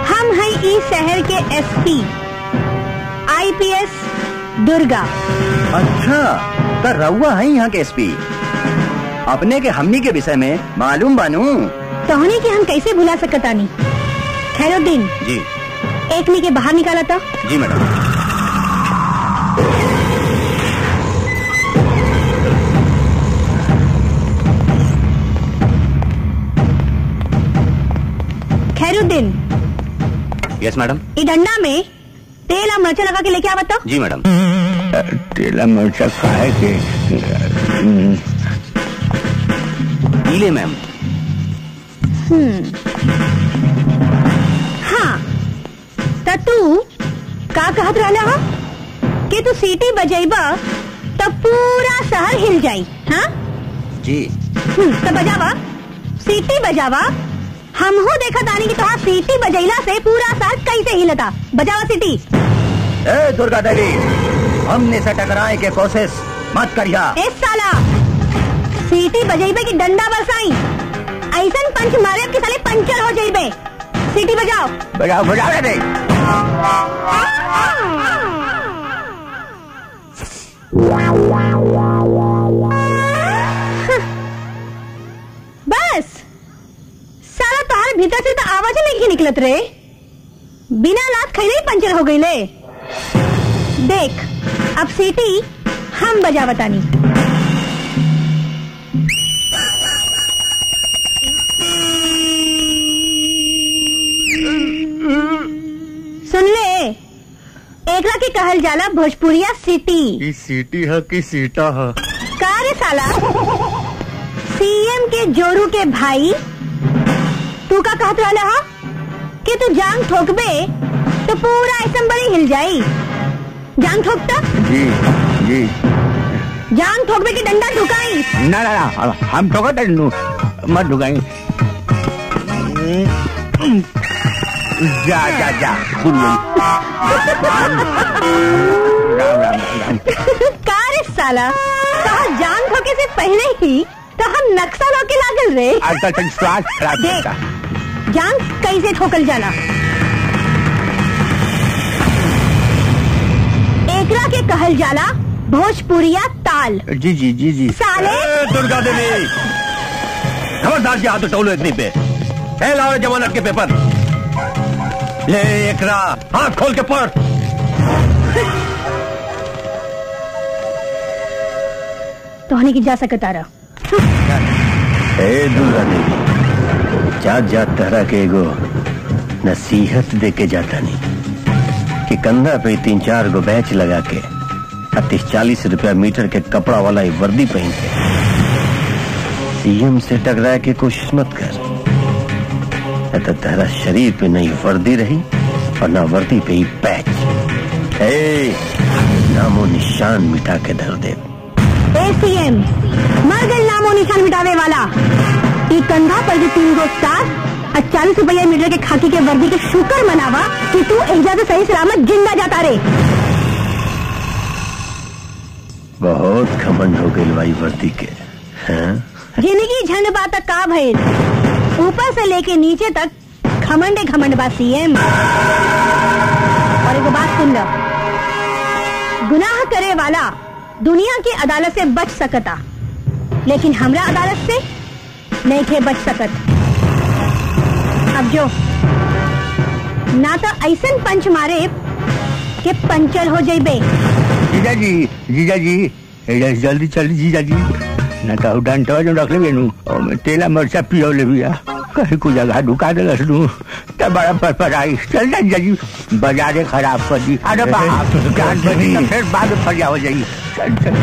B: हम हैं इस शहर के एसपी आईपीएस दुर्गा।
G: अच्छा, तो रउआ है यहाँ के एसपी। अपने के हमनी के विषय में मालूम बानू।
B: तोहनी के हम कैसे भुला सकता नहीं। खैरुद्दीन
G: जी,
B: एक नी के बाहर निकाला था।
G: जी मैडम।
B: खैरुद्दीन।
G: Yes madam.
B: ये डंडा में तेल और मिर्चा लगा के लेके आ बताओ।
G: जी मैडम।
E: तेला मिर्चा खाए के
G: ले मैम।
B: हाँ त तू का कहत रहला हो कि तू सीटी बजेबा तब पूरा शहर हिल जाई। हाँ
D: जी
B: तो बजावा, सीटी बजावा। हमहू देखा तानी कि तोहार सीटी बजैला से पूरा शहर कैसे हिलता। बजावा सीटी।
C: ए दुर्गा देवी, हमने से टकराए के कोशिश मत करिया।
B: ए साला, सीटी बजेबे की डंडा बरसाई, ऐसन पंच मारे कि साले पंचर हो जाइबे। सीटी बजाओ।
E: बजाओ बजाओ रे।
B: बस साला तोहार भीतर से तो आवाज नहीं निकलत रे। बिना लात खैले ही पंचर हो गई ले। देख अब सीटी हम बजावतानी। सुन ले, एकरा के कहल जाला भोजपुरिया सीटी।
E: सीटी है कि सीटा है?
B: का रे साला, सीएम के जोरू के भाई तू का कहत रहला हा कि तू जांग ठोकबे तो पूरा असेंबली हिल जाई। जांग ठोकता?
E: जी जी।
B: जांग ठोकबे की डंडा ठुकाई?
E: ना ना ना, हम ठोकते मत ठुकाई। जा जा जा राम राम राम।
B: का रे साला, कहा जांग ठोके से पहले ही तो हम नक्शा लोके लागल रे।
E: आजकल स्वास्थ्य खराब
B: देख जांग कैसे ठोकल जाला। एकरा के कहल जाला भोजपुरिया ताल।
E: जी जी जी जी।
B: साले
F: दुर्गा देवी, खबरदार की हाथ उठौलो इतनी पे। लाओ जमानत के पेपर। ले एकरा हाथ खोल के पढ़।
B: तोहनी की जा सकता रहा।
F: ए दुर्गा देवी, जात जात तहरा के एगो नसीहत दे के जाता नहीं कि कंधा पे 3-4 गो बैच लगा के 30-40 रुपया मीटर के कपड़ा वाला ही वर्दी पहन के सीएम से टकरा के कोशिश मत कर। तो तेरा शरीर पे नहीं वर्दी रही और ना वर्दी पे ही पैच। नामो निशान मिटा के धर दे।
B: सीएम मर गए नामो निशान मिटावे वाला। ई कंधा पर जो 3 गो स्टार और 40 रुपया मीटर के खाकी के वर्दी के शुक्र मनावा कि तू एजा से सही सलामत जिंदा जाता रे।
F: बहुत घमंड हो गई भाई वर्दी के।
B: जिंदगी झंड बात का भइल, ऊपर से लेके नीचे तक घमंडे घमंड बा सीएम। और एक बात सुन लो, गुनाह करे वाला दुनिया की अदालत से बच सकता, लेकिन हमरा अदालत से नहीं थे बच सकत। अब जो ना तो ऐसन पंच मारे के पंचर हो जाइबे।
E: जीजा जी जल्दी चल जीजा जी, ना तो डंटवा जो रख ले और मैं तेला मरचा पियो ले बिया कहीं को जगह ढुका दे लू तब बड़ा पर आई। चल जा जीजा जी, बाजारे खराब कर दी। अरे बाप जान बनी तो फिर बाद में फरिया हो जाएगी। चल चल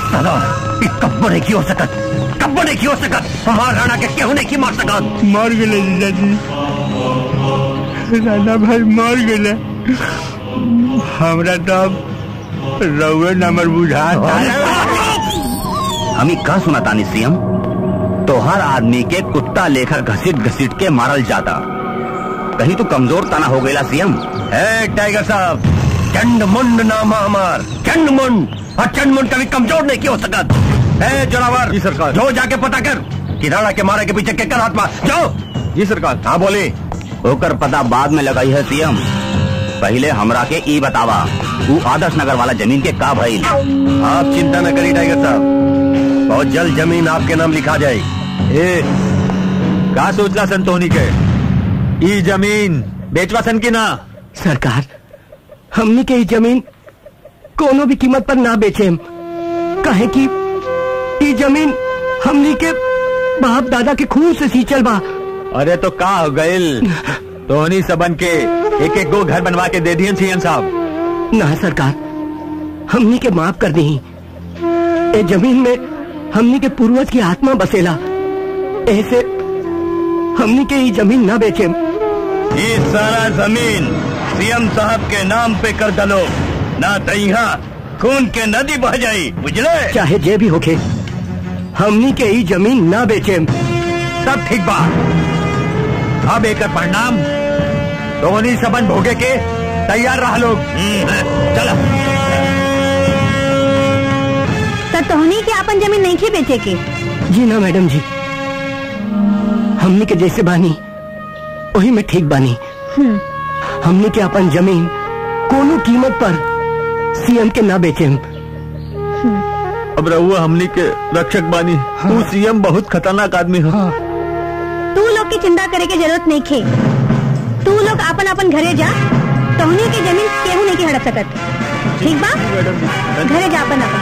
C: साला कब्बो नहीं की हो सकत, कब्बो नहीं की हो सकत। हमार राणा के केहू नहीं की मार सकत।
E: मर गए जीजा जी, राणा भाई मर गए। हमरा तो रउए नंबर बुझा।
G: हमी का सुना तानी सीएम, तोहर आदमी के कुत्ता लेखा घसीट घसीट के मारल जाता, कहीं तो कमजोर तना हो गया सीएम।
C: टाइगर साहब, चंडमुंड नाम हमार, चंडमुंड, और चंडमुंड कभी कमजोर नहीं हो सकत। जोरावर
G: जी सरकार।
C: जो जाके पता कर कि राणा के मारे के पीछे केकर हाथ में। जाओ।
G: जी सरकार।
C: हाँ बोली।
G: होकर पता बाद में लगाई है सीएम, पहले हमरा के ई बतावा वो आदर्श नगर वाला जमीन के का भइल।
C: आप चिंता न करिए टाइगर साहब, बहुत जल्द जमीन आपके नाम लिखा जाए।
G: का सोचला सन तोहनी के ई जमीन बेचवा सन की ना?
D: सरकार, हमनी के ई जमीन कोनो भी कीमत पर ना बेचे, काहे कि ई जमीन हमनी के बाप दादा के खून से सींचल बा।
G: अरे तो का हो गइल, तोहनी सबन के एक एक गो घर बनवा के दे दिए सीएम साहब।
D: ना सरकार, हमनी के माफ कर दी। ए जमीन में हमनी के पूर्वज की आत्मा बसेला, ऐसे हमनी के ई जमीन ना बेचे।
C: ये सारा जमीन सीएम साहब के नाम पे कर दलो, ना तो यहाँ खून के नदी बह जाई, बुझले?
D: चाहे जे भी होके, हमनी के ई जमीन ना बेचे।
G: सब ठीक बा, अब एक परिणाम तोहनी सबन भोगे के तैयार रह लोग।
C: चला।
B: तो तोहनी के अपन जमीन नहीं खे बेचे के?
D: जी ना मैडम जी, हमनी के जैसे बानी वही में ठीक बानी। हमनी के अपन जमीन कोनो कीमत पर सीएम के ना बेचे।
G: अब रहुआ हमनी के रक्षक बानी। तू सीएम बहुत खतरनाक आदमी है।
B: तू लोग की चिंता करे के जरूरत नहीं खे, तू लोग अपन अपन घरे जा, तोहनी के जमीन केहू नहीं की हड़प सकत। ठीक बा? घरे जा अपन अपन।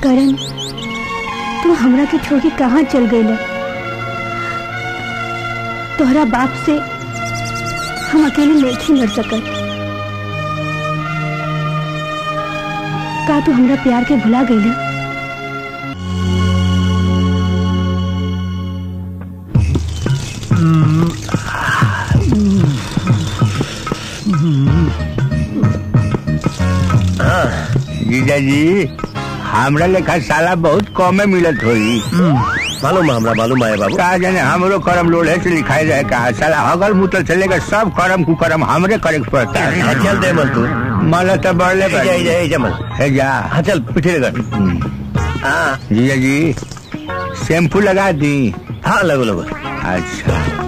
B: करण, तू हमरा के छोड़ के कहाँ चल गई? तोहरा बाप से हम अकेले नहीं लड़ सकत। का तू हमरा प्यार के भुला गई?
E: जीजा जी, हमरा लेखा साला बहुत कमे मिलत होई।
C: मालूम हमरा, मालूम है बाबू।
E: का जाने हमरो करम लोढ़े से लिखाई रहे का साला अगल मुतल से लेकर सब करम कुकरम हमरे करे के पड़ता है।
C: चल दे मल तू,
E: मला तो बढ़ले
C: जमल
E: है जा।
C: हाँ चल पीछे लगा। हाँ
E: जीजा जी, शैम्पू लगा दी?
C: हाँ लगो लगो।
E: अच्छा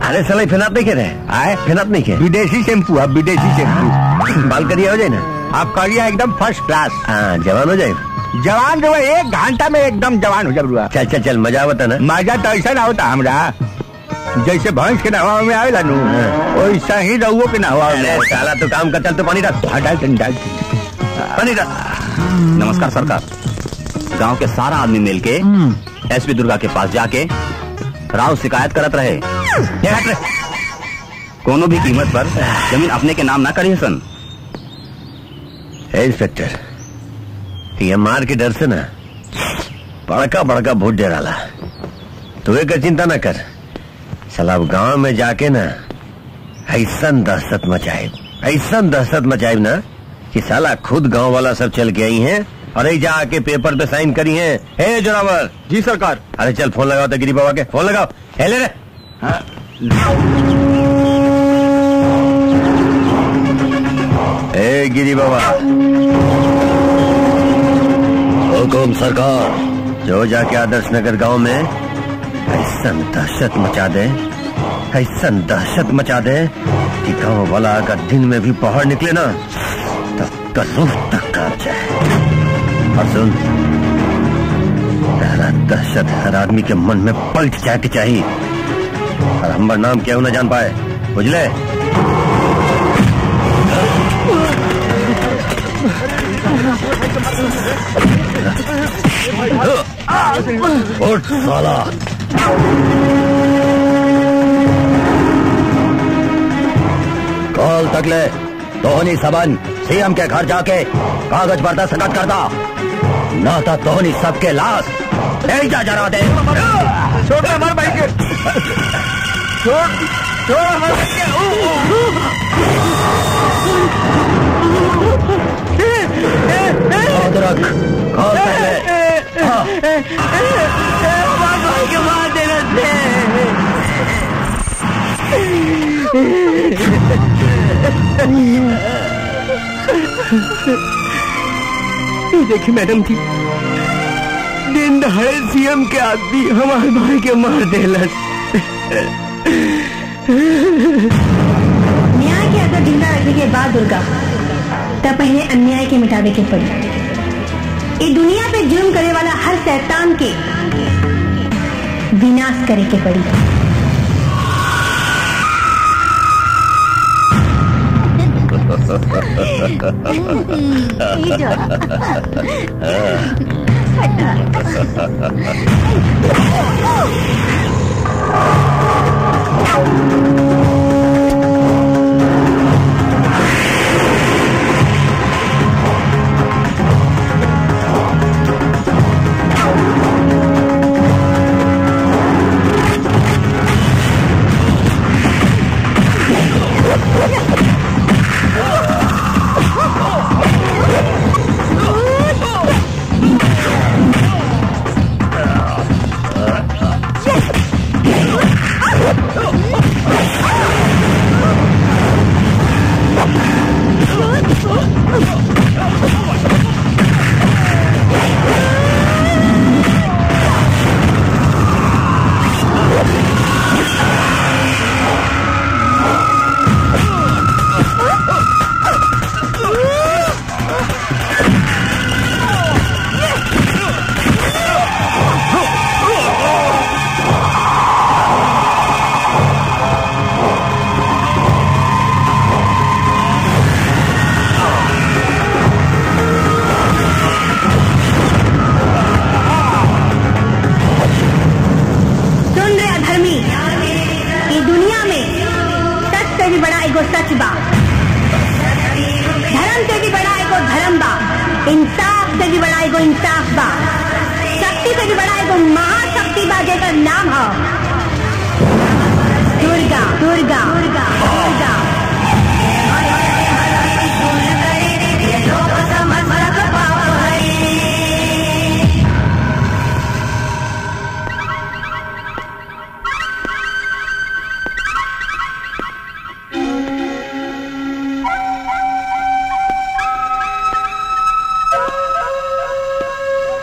C: अरे साला फेनात नहीं रहे आए, फेनात नहीं के
E: विदेशी शैम्पू, अब विदेशी शैम्पू।
C: बाल करिया हो जाए ना?
E: आप करिए एकदम फर्स्ट क्लास।
C: हाँ जवान हो जाए।
E: जवान जो 1 घंटा में एकदम जवान हो जाए।
C: चल चल चल, मजा आवता ना?
E: मजा तो ऐसा ना होता हमरा, जैसे भैंस के नहवा में आवेला नु वैसा ही रहुओ के नहवा में।
C: साला तो काम कर, चल तो पानी डाल।
E: डाल
C: पानी डाल।
G: नमस्कार सरकार। गांव के सारा आदमी मिलके एसपी दुर्गा के पास जाके राव शिकायत करत रहे कोनो भी कीमत पर जमीन अपने के नाम ना करिए सन।
C: इंस्पेक्टर, ये मार के डर से ना बड़का बड़का भूत डराला। तू एक चिंता ना कर, साला गांव में जाके ना ऐसन दहशत मचाए ना कि साला खुद गांव वाला सब चल के आई हैं और जा आके पेपर पे साइन करी हैं। हे जोरावर।
G: जी सरकार।
C: अरे चल फोन लगाओ तो गिरी बाबा के, फोन लगाओ। हे ले रे। हाँ। हे गिरी बाबा। हुकुम सरकार, जो जाके आदर्श नगर गांव में ऐसन दहशत मचा दे कि गांव वाला अगर दिन में भी बाहर निकले ना तो रूह तक कांप जाए। और सुन, पहला दहशत हर आदमी के मन में पलट जाए के चाहिए, और हमारा नाम क्या ना जान पाए, बुझले? उठ साला,
G: कॉल तक ले तोहनी सबन सीएम के घर जाके कागज पर दस्तखत करता, ना था तोहनी सबके लाश ले जा जरा दे।
E: छोड़ हमारे भाई के, छोड़ हमारे भाई के।
G: रख कॉल तक ले।
D: हमारे भाई के मार देना देखिए मैडम जी, दिन दहाड़े सीएम के आदमी हमारे भाई के मार देलस।
B: न्याय के अगर जिंदा रखने के बाद दुर्गा तब पहले अन्याय के मिटावे के पड़ी। ये दुनिया पे जुर्म करे वाला हर शैतान के विनाश करे के पड़ी।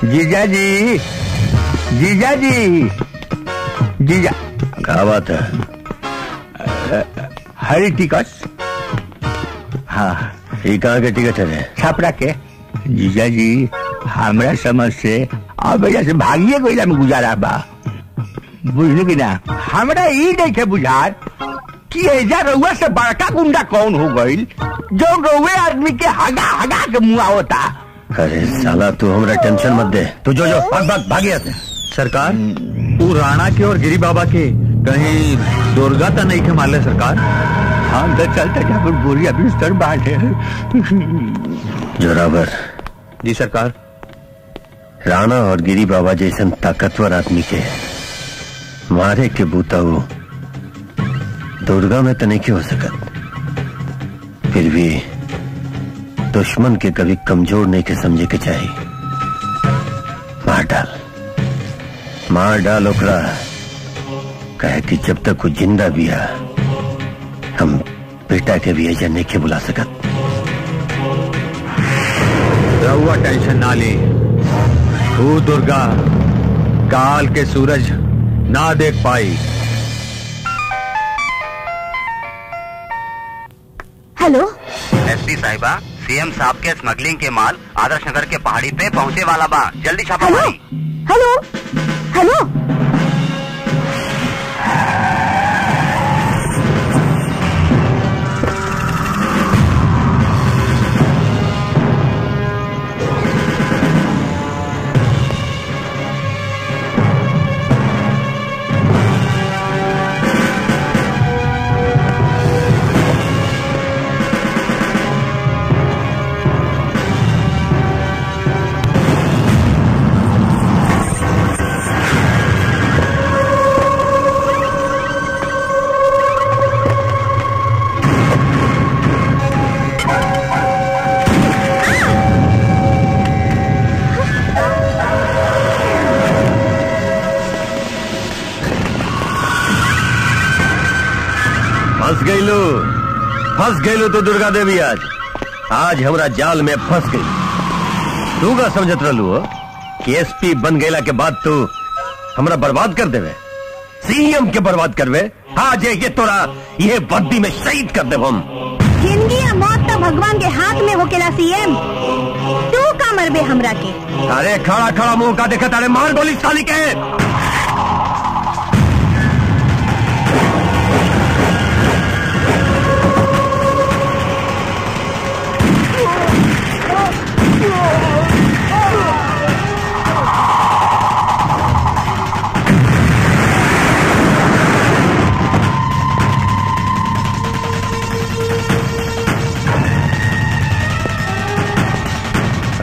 E: जीजा जी, जीजा जी, जीजा
F: क्या बात है?
E: हरी टिकट।
F: हाँ, ये कहाँ के टिकट है?
E: छपरा के। जीजा जी हमरा समझ से अब वजह से भागिए कोयला में गुजारा बा, बुझल की ना। हमरा ई देखे बुझार कि एजा रउआ से बड़का गुंडा कौन हो गईल जो रउए आदमी के हगा हगा के मुआ होता।
F: अरे साला तू हमरा टेंशन मत दे, तू जो जो भागिया थे।
I: सरकार वो राणा के और गिरी बाबा के कहीं दुर्गा तो नहीं थे माले सरकार।
E: हम तो चलते जब बोरिया बिस्तर बांटे।
F: जोरावर
I: जी सरकार।
F: राणा और गिरी बाबा जैसन ताकतवर आदमी के मारे के बूता वो दुर्गा में तो नहीं हो सकत। फिर भी दुश्मन के कभी कमजोर नहीं के समझे के चाहिए। मार डाल ओकरा, कहे कि जब तक वो जिंदा भी है हम बेटा के भी एजेंट नहीं के बुला सकत।
I: रहुआ टेंशन ना ले, वो दुर्गा काल के सूरज ना देख पाई।
B: हेलो
G: एसपी साहिबा, सीएम साहब के स्मगलिंग के माल आदर्श नगर के पहाड़ी पे पहुँचे वाला बा, जल्दी छापा मारी।
B: हेलो हेलो
F: फंस गईलू तो दुर्गा देवी आज हमरा जाल में फंस गई। तू का समझत रहलू हो कि एसपी बन गईला के बाद तू हमरा बर्बाद कर देवे, सीएम के बर्बाद करवे। आज ये तोरा ये वर्दी में शहीद कर देव हम।
B: जिंदगी या मौत तो भगवान के हाथ में होकेला सीएम। तू का मरबे हमरा के?
F: अरे खड़ा खड़ा मुंह का देखा तारे, मार गोली साली के।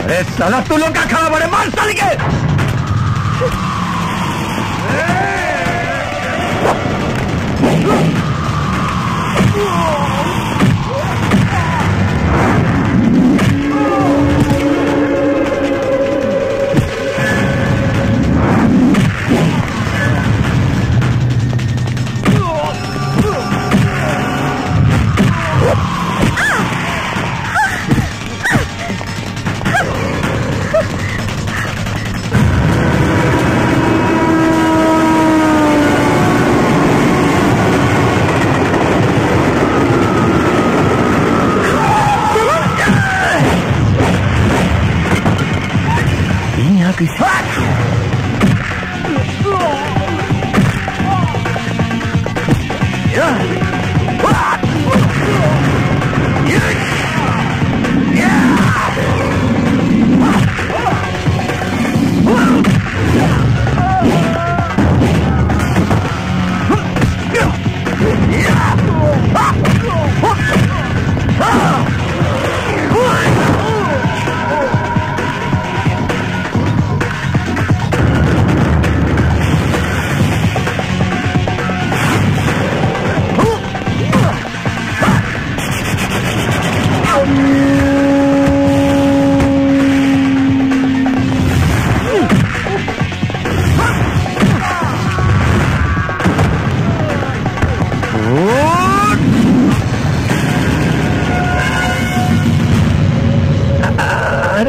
F: अरे साला तू लोग का खड़ा बड़े, मार साली के।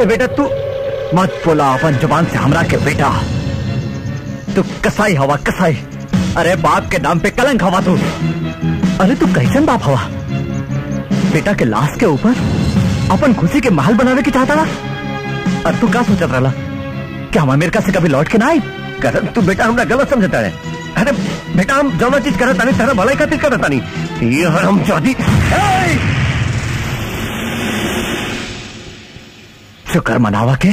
F: बेटा तू मत बोला अपन जुबान से हमरा के बेटा। तू कसाई हवा कसाई। अरे बाप के नाम पे कलंक हवा तू। अरे तू कैसन बाप हवा? बेटा के लाश के ऊपर अपन खुशी के महल बनावे के चाहता ना? और तू क्या सोचत रहा कि हम अमेरिका से कभी लौट के ना आई? करण तू बेटा हमरा गलत समझता है। अरे बेटा हम जौना चीज करता नहीं तेरा भलाई खातिर करता नहीं। ये हम चाहती शुक्र मनावा के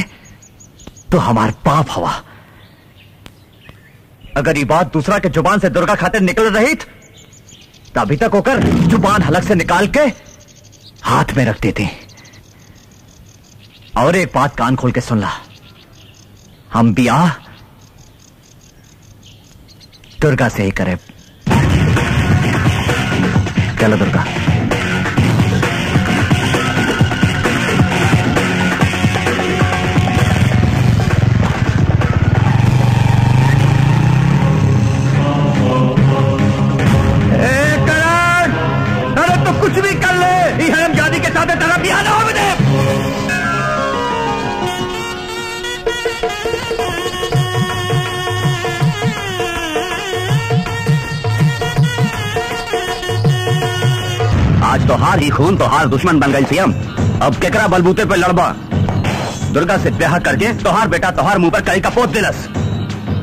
F: तो हमार पाप हवा। अगर ये बात दूसरा के जुबान से दुर्गा खातिर निकल रही तो अभी तक होकर जुबान हलक से निकाल के हाथ में रख देते। और एक बात कान खोल के सुन ला, हम ब्याह दुर्गा से ही करें। चलो दुर्गा। कुछ भी कर ले, ये हरामजादी के साथ तेरा ब्याह ना हो। आज तोहार ही खून तोहार दुश्मन बन गई सीएम। अब केकरा बलबूते पे लड़बा? दुर्गा से ब्याह करके तोहार बेटा तोहार मुंह पर कई का पोत दिलस।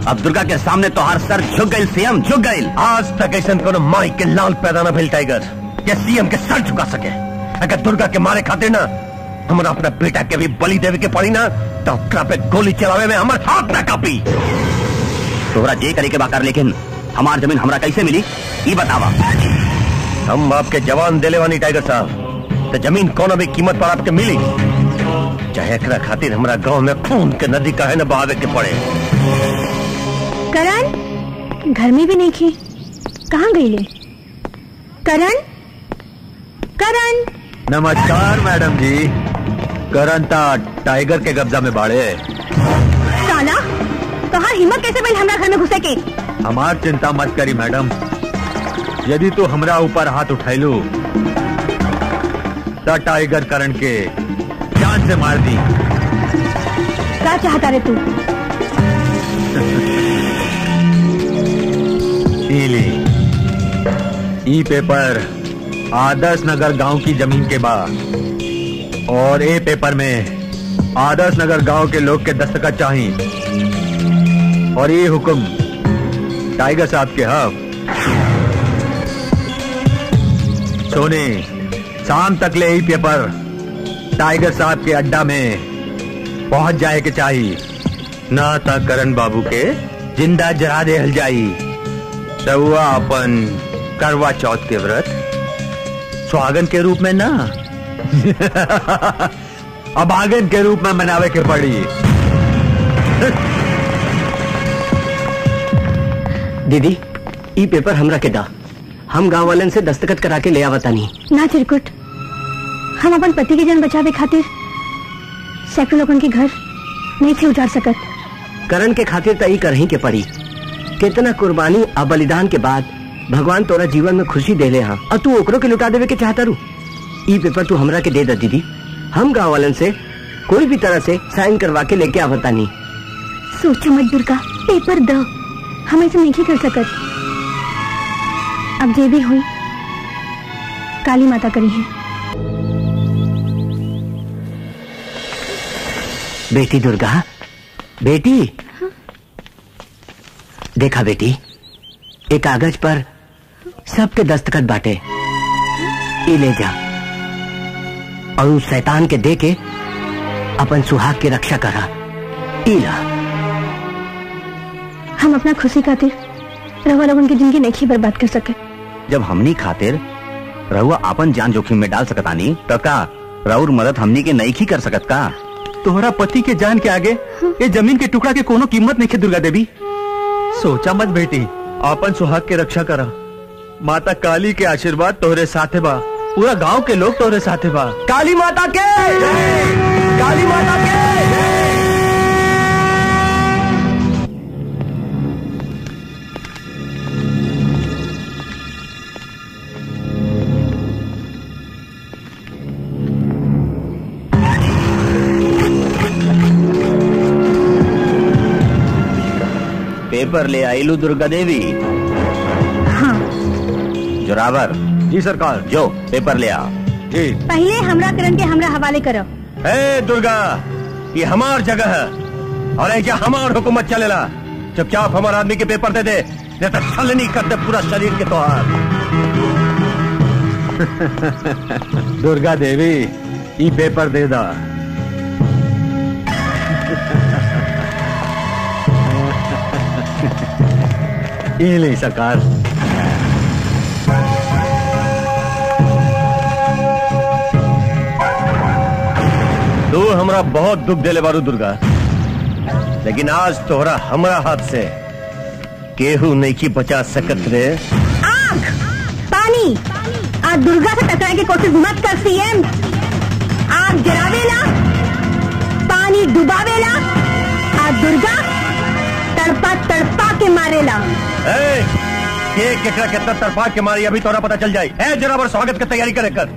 F: अब दुर्गा के सामने तोहार सर झुक गई सीएम, झुक गई। आज तक ऐसा कोनो माई के लाल पैदा न भेल टाइगर के सीएम के सर झुका सके। अगर दुर्गा के मारे खातिर ना हमारा अपना बेटा के भी बलि देवे के पड़ी ना तो ओकरा पे गोली चलावे में हमार हाथ ना कापी। तोहरा जे करे के बाकर, लेकिन हमार जमीन हमरा कैसे मिली ये बतावा। हम आपके जवान दिले वानी टाइगर साहब, तो जमीन कौन भी कीमत पर आपके मिली, चाहे एकरा खातिर हमरा गांव में खून के नदी काहे न बहावे के पड़े।
B: करण घर में भी नहीं थी, कहाँ गई ले? करण करण।
I: नमस्कार मैडम जी। करण ता टाइगर के कब्जा में बाड़े।
B: साला तोहार हिम्मत कैसे भइल हमरा घर में घुसे के?
I: हमार चिंता मत करी मैडम, यदि तू हमरा ऊपर हाथ उठैलू तो टाइगर करण के जान से मार दी।
B: क्या चाहता रे तू?
I: ई पेपर आदर्श नगर गांव की जमीन के बाद और ए पेपर में आदर्श नगर गांव के लोग के दस्तखत चाहिए और ये हुक्म टाइगर साहब के हक। सोने शाम तक ले ही पेपर टाइगर साहब के अड्डा में पहुंच जाए के चाहिए, ना तक करण बाबू के जिंदा जरा दे हल जाई। रउआ अपन करवा चौथ के व्रत स्वागन के रूप में ना अभागन के रूप में मनावे के पड़ी।
D: दीदी ई पेपर हमरा के दा, हम गांव वालन से दस्तखत करा के ले आवतानी।
B: ना चिरकुट, हम अपन पति के जान बचावे खातिर सैकड़ों लोगन के घर नहीं थे उजाड़ सकत।
D: करण के खातिर तई करही के पड़ी। कितना कुर्बानी और बलिदान के बाद भगवान तोरा जीवन में खुशी देले हाँ, और तू ओकरो के लुटा देवे के चाहता रू। ई पेपर तू हमरा के दे दा दीदी, हम गाँव वालन से कोई भी तरह से साइन करवा के लेके आवतानी।
B: सोचो मत दुर्गा, पेपर दो, हम ऐसे नहीं कर सकत। अब जे भी हुई काली माता करी है।
D: बेटी दुर्गा, बेटी देखा बेटी, एक कागज पर सबके दस्तखत बाटे, ये ले जा और उस शैतान के दे के अपन सुहाग की रक्षा करा। इला
B: हम अपना खुशी खातिर रहुआ लोगन की जिंदगी नहीं बर्बाद कर सके।
G: जब हमनी खातिर रहुआ अपन जान जोखिम में डाल सकतानी तो का राउर मदद हमनी के नहीं कर सकत का?
A: तोहरा पति के जान के आगे ये जमीन के टुकड़ा के कोनो कीमत नहीं है दुर्गा देवी।
I: सोचा मत बेटी, अपन सुहाग के रक्षा करा। माता काली के आशीर्वाद तोहरे साथे बा, पूरा गांव के लोग तोहरे साथे बा।
D: काली माता के जय, काली माता के जय।
G: पेपर ले आईलू दुर्गा देवी।
B: हाँ
G: जोरावर
I: जी सरकार।
G: जो पेपर ले आ।
I: जी।
B: पहले हमरा करण के हमरा हवाले करो।
H: ए दुर्गा, ये हमार जगह है और ये क्या हमार हुकूमत चलेला। चुपचाप हमार आदमी के पेपर दे दे, नहीं तो छलनी कर दे पूरा शरीर के तोहार।
I: दुर्गा देवी ई पेपर दे दा। ये ले सरकार।
H: तू हमरा बहुत दुख देले बारू दुर्गा, लेकिन आज तोहरा हमरा हाथ से केहू नहीं की बचा सकत रे।
B: आग, पानी, आज दुर्गा से टकराने की कोशिश मत कर सीएम। आग जरावेला, पानी डुबावेला, आज दुर्गा तड़पा तड़पा के मारेला।
H: ये केकरा कितना तड़पा के मारी अभी तोरा पता चल जाए। ए जरा स्वागत की तैयारी करे कर।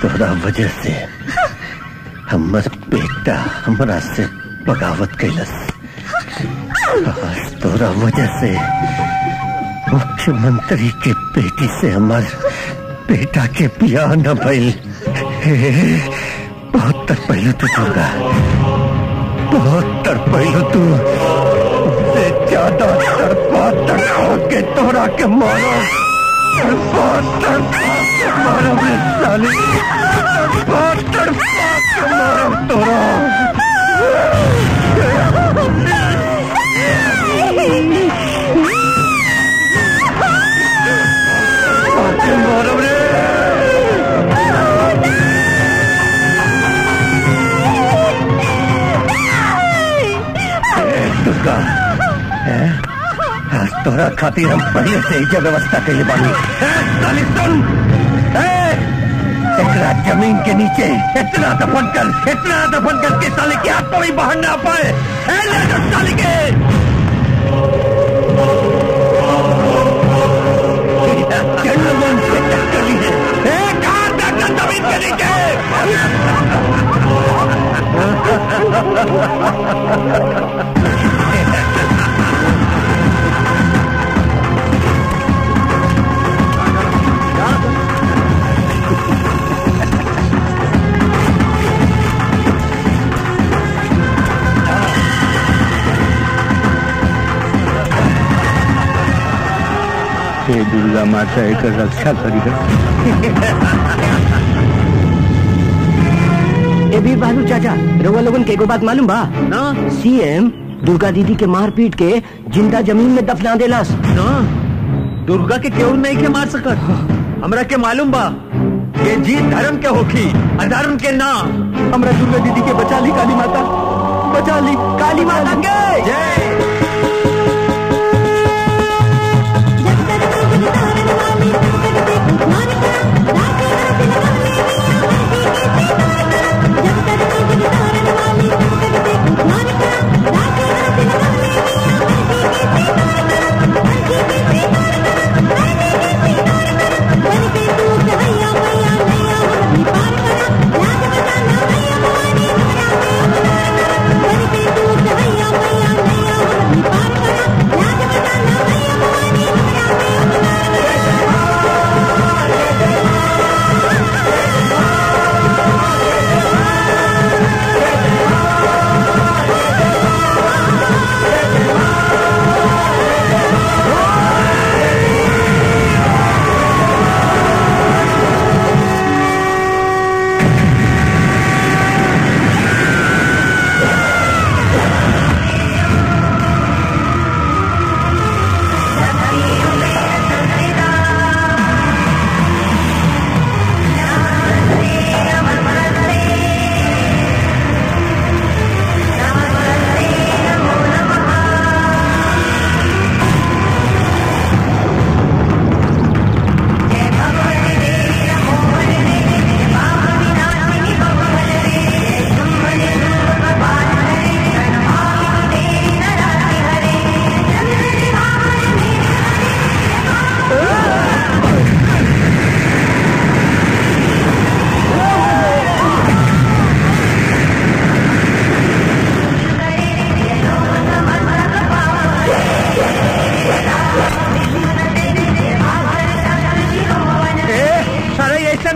F: तोरा वजह से हमर बेटा हमरा से बगावत कैलस। आज तोरा वजह से मुख्यमंत्री के बेटी से हमार बेटा के बियाह न भइल। बहुत तड़पैलू तू दुर्गा, बहुत तड़पैलू तू। ज्यादा तड़पा के तोरा के मारो, बहुत तड़पा के मारो साली, बहुत तड़पा के मारो तोरा। मारो रे दुर्गा, आज तोरा खातिर हम पहले से ही व्यवस्था कैले बानी। सुन, एकरा जमीन के नीचे इतना दफन कर के साले की आत्मा भी बाहर ना पाए। ले जो साले के जन्मों से टक्कर ली है। कहाँ तक जमीन के नीचे
E: हे दुर्गा माता एक रक्षा करी।
D: ए भी बालू चाचा, रउआ लोगन के एगो बात मालूम बा ना? सीएम दुर्गा दीदी के मार पीट के जिंदा जमीन में दफना देलस ना।
I: दुर्गा के केवल नहीं के मार सकत। हमरा के मालूम बा ये जीत धर्म के होखी, अधर्म के ना।
A: हमरा दुर्गा दीदी के बचा ली काली माता, बचा ली काली माता के जय।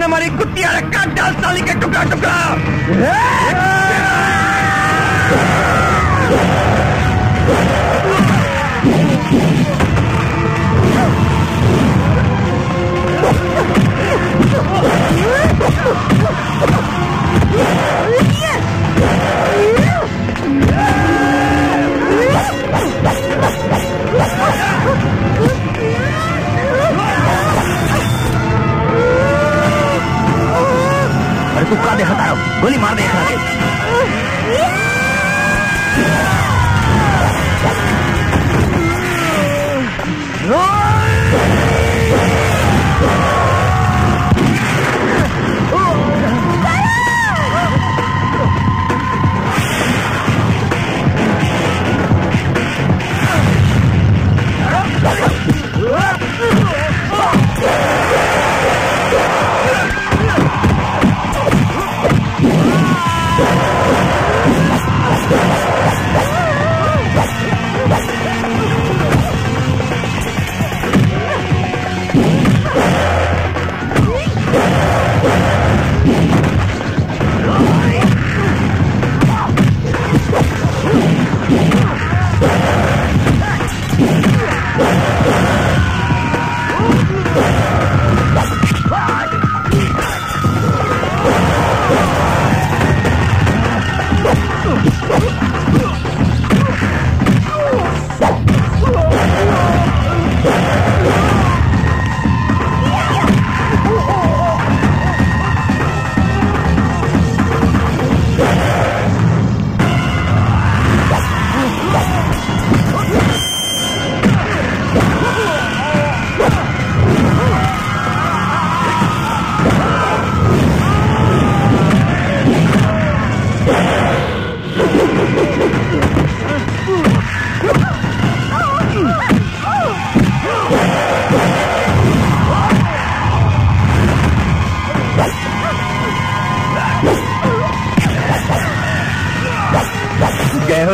F: हमारी कुत्तिया काट डाल साली के टुकड़ा टुकड़ा।
G: अरे तू का देखा तारो, गोली मार दे एकरा के।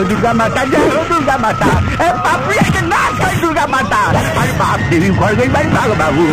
E: दुर्गा माता, जय हो दुर्गा माता। पापिया के नाश कर दुर्गा माता। अरे बाप, देवी उखड़ गई भाई, भागो बाबू।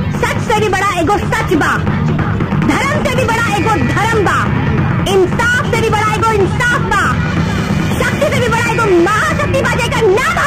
B: इंसाफ से भी बड़ा एगो शक्ति से भी बड़ा एगो महाशक्ति बाजे का नाम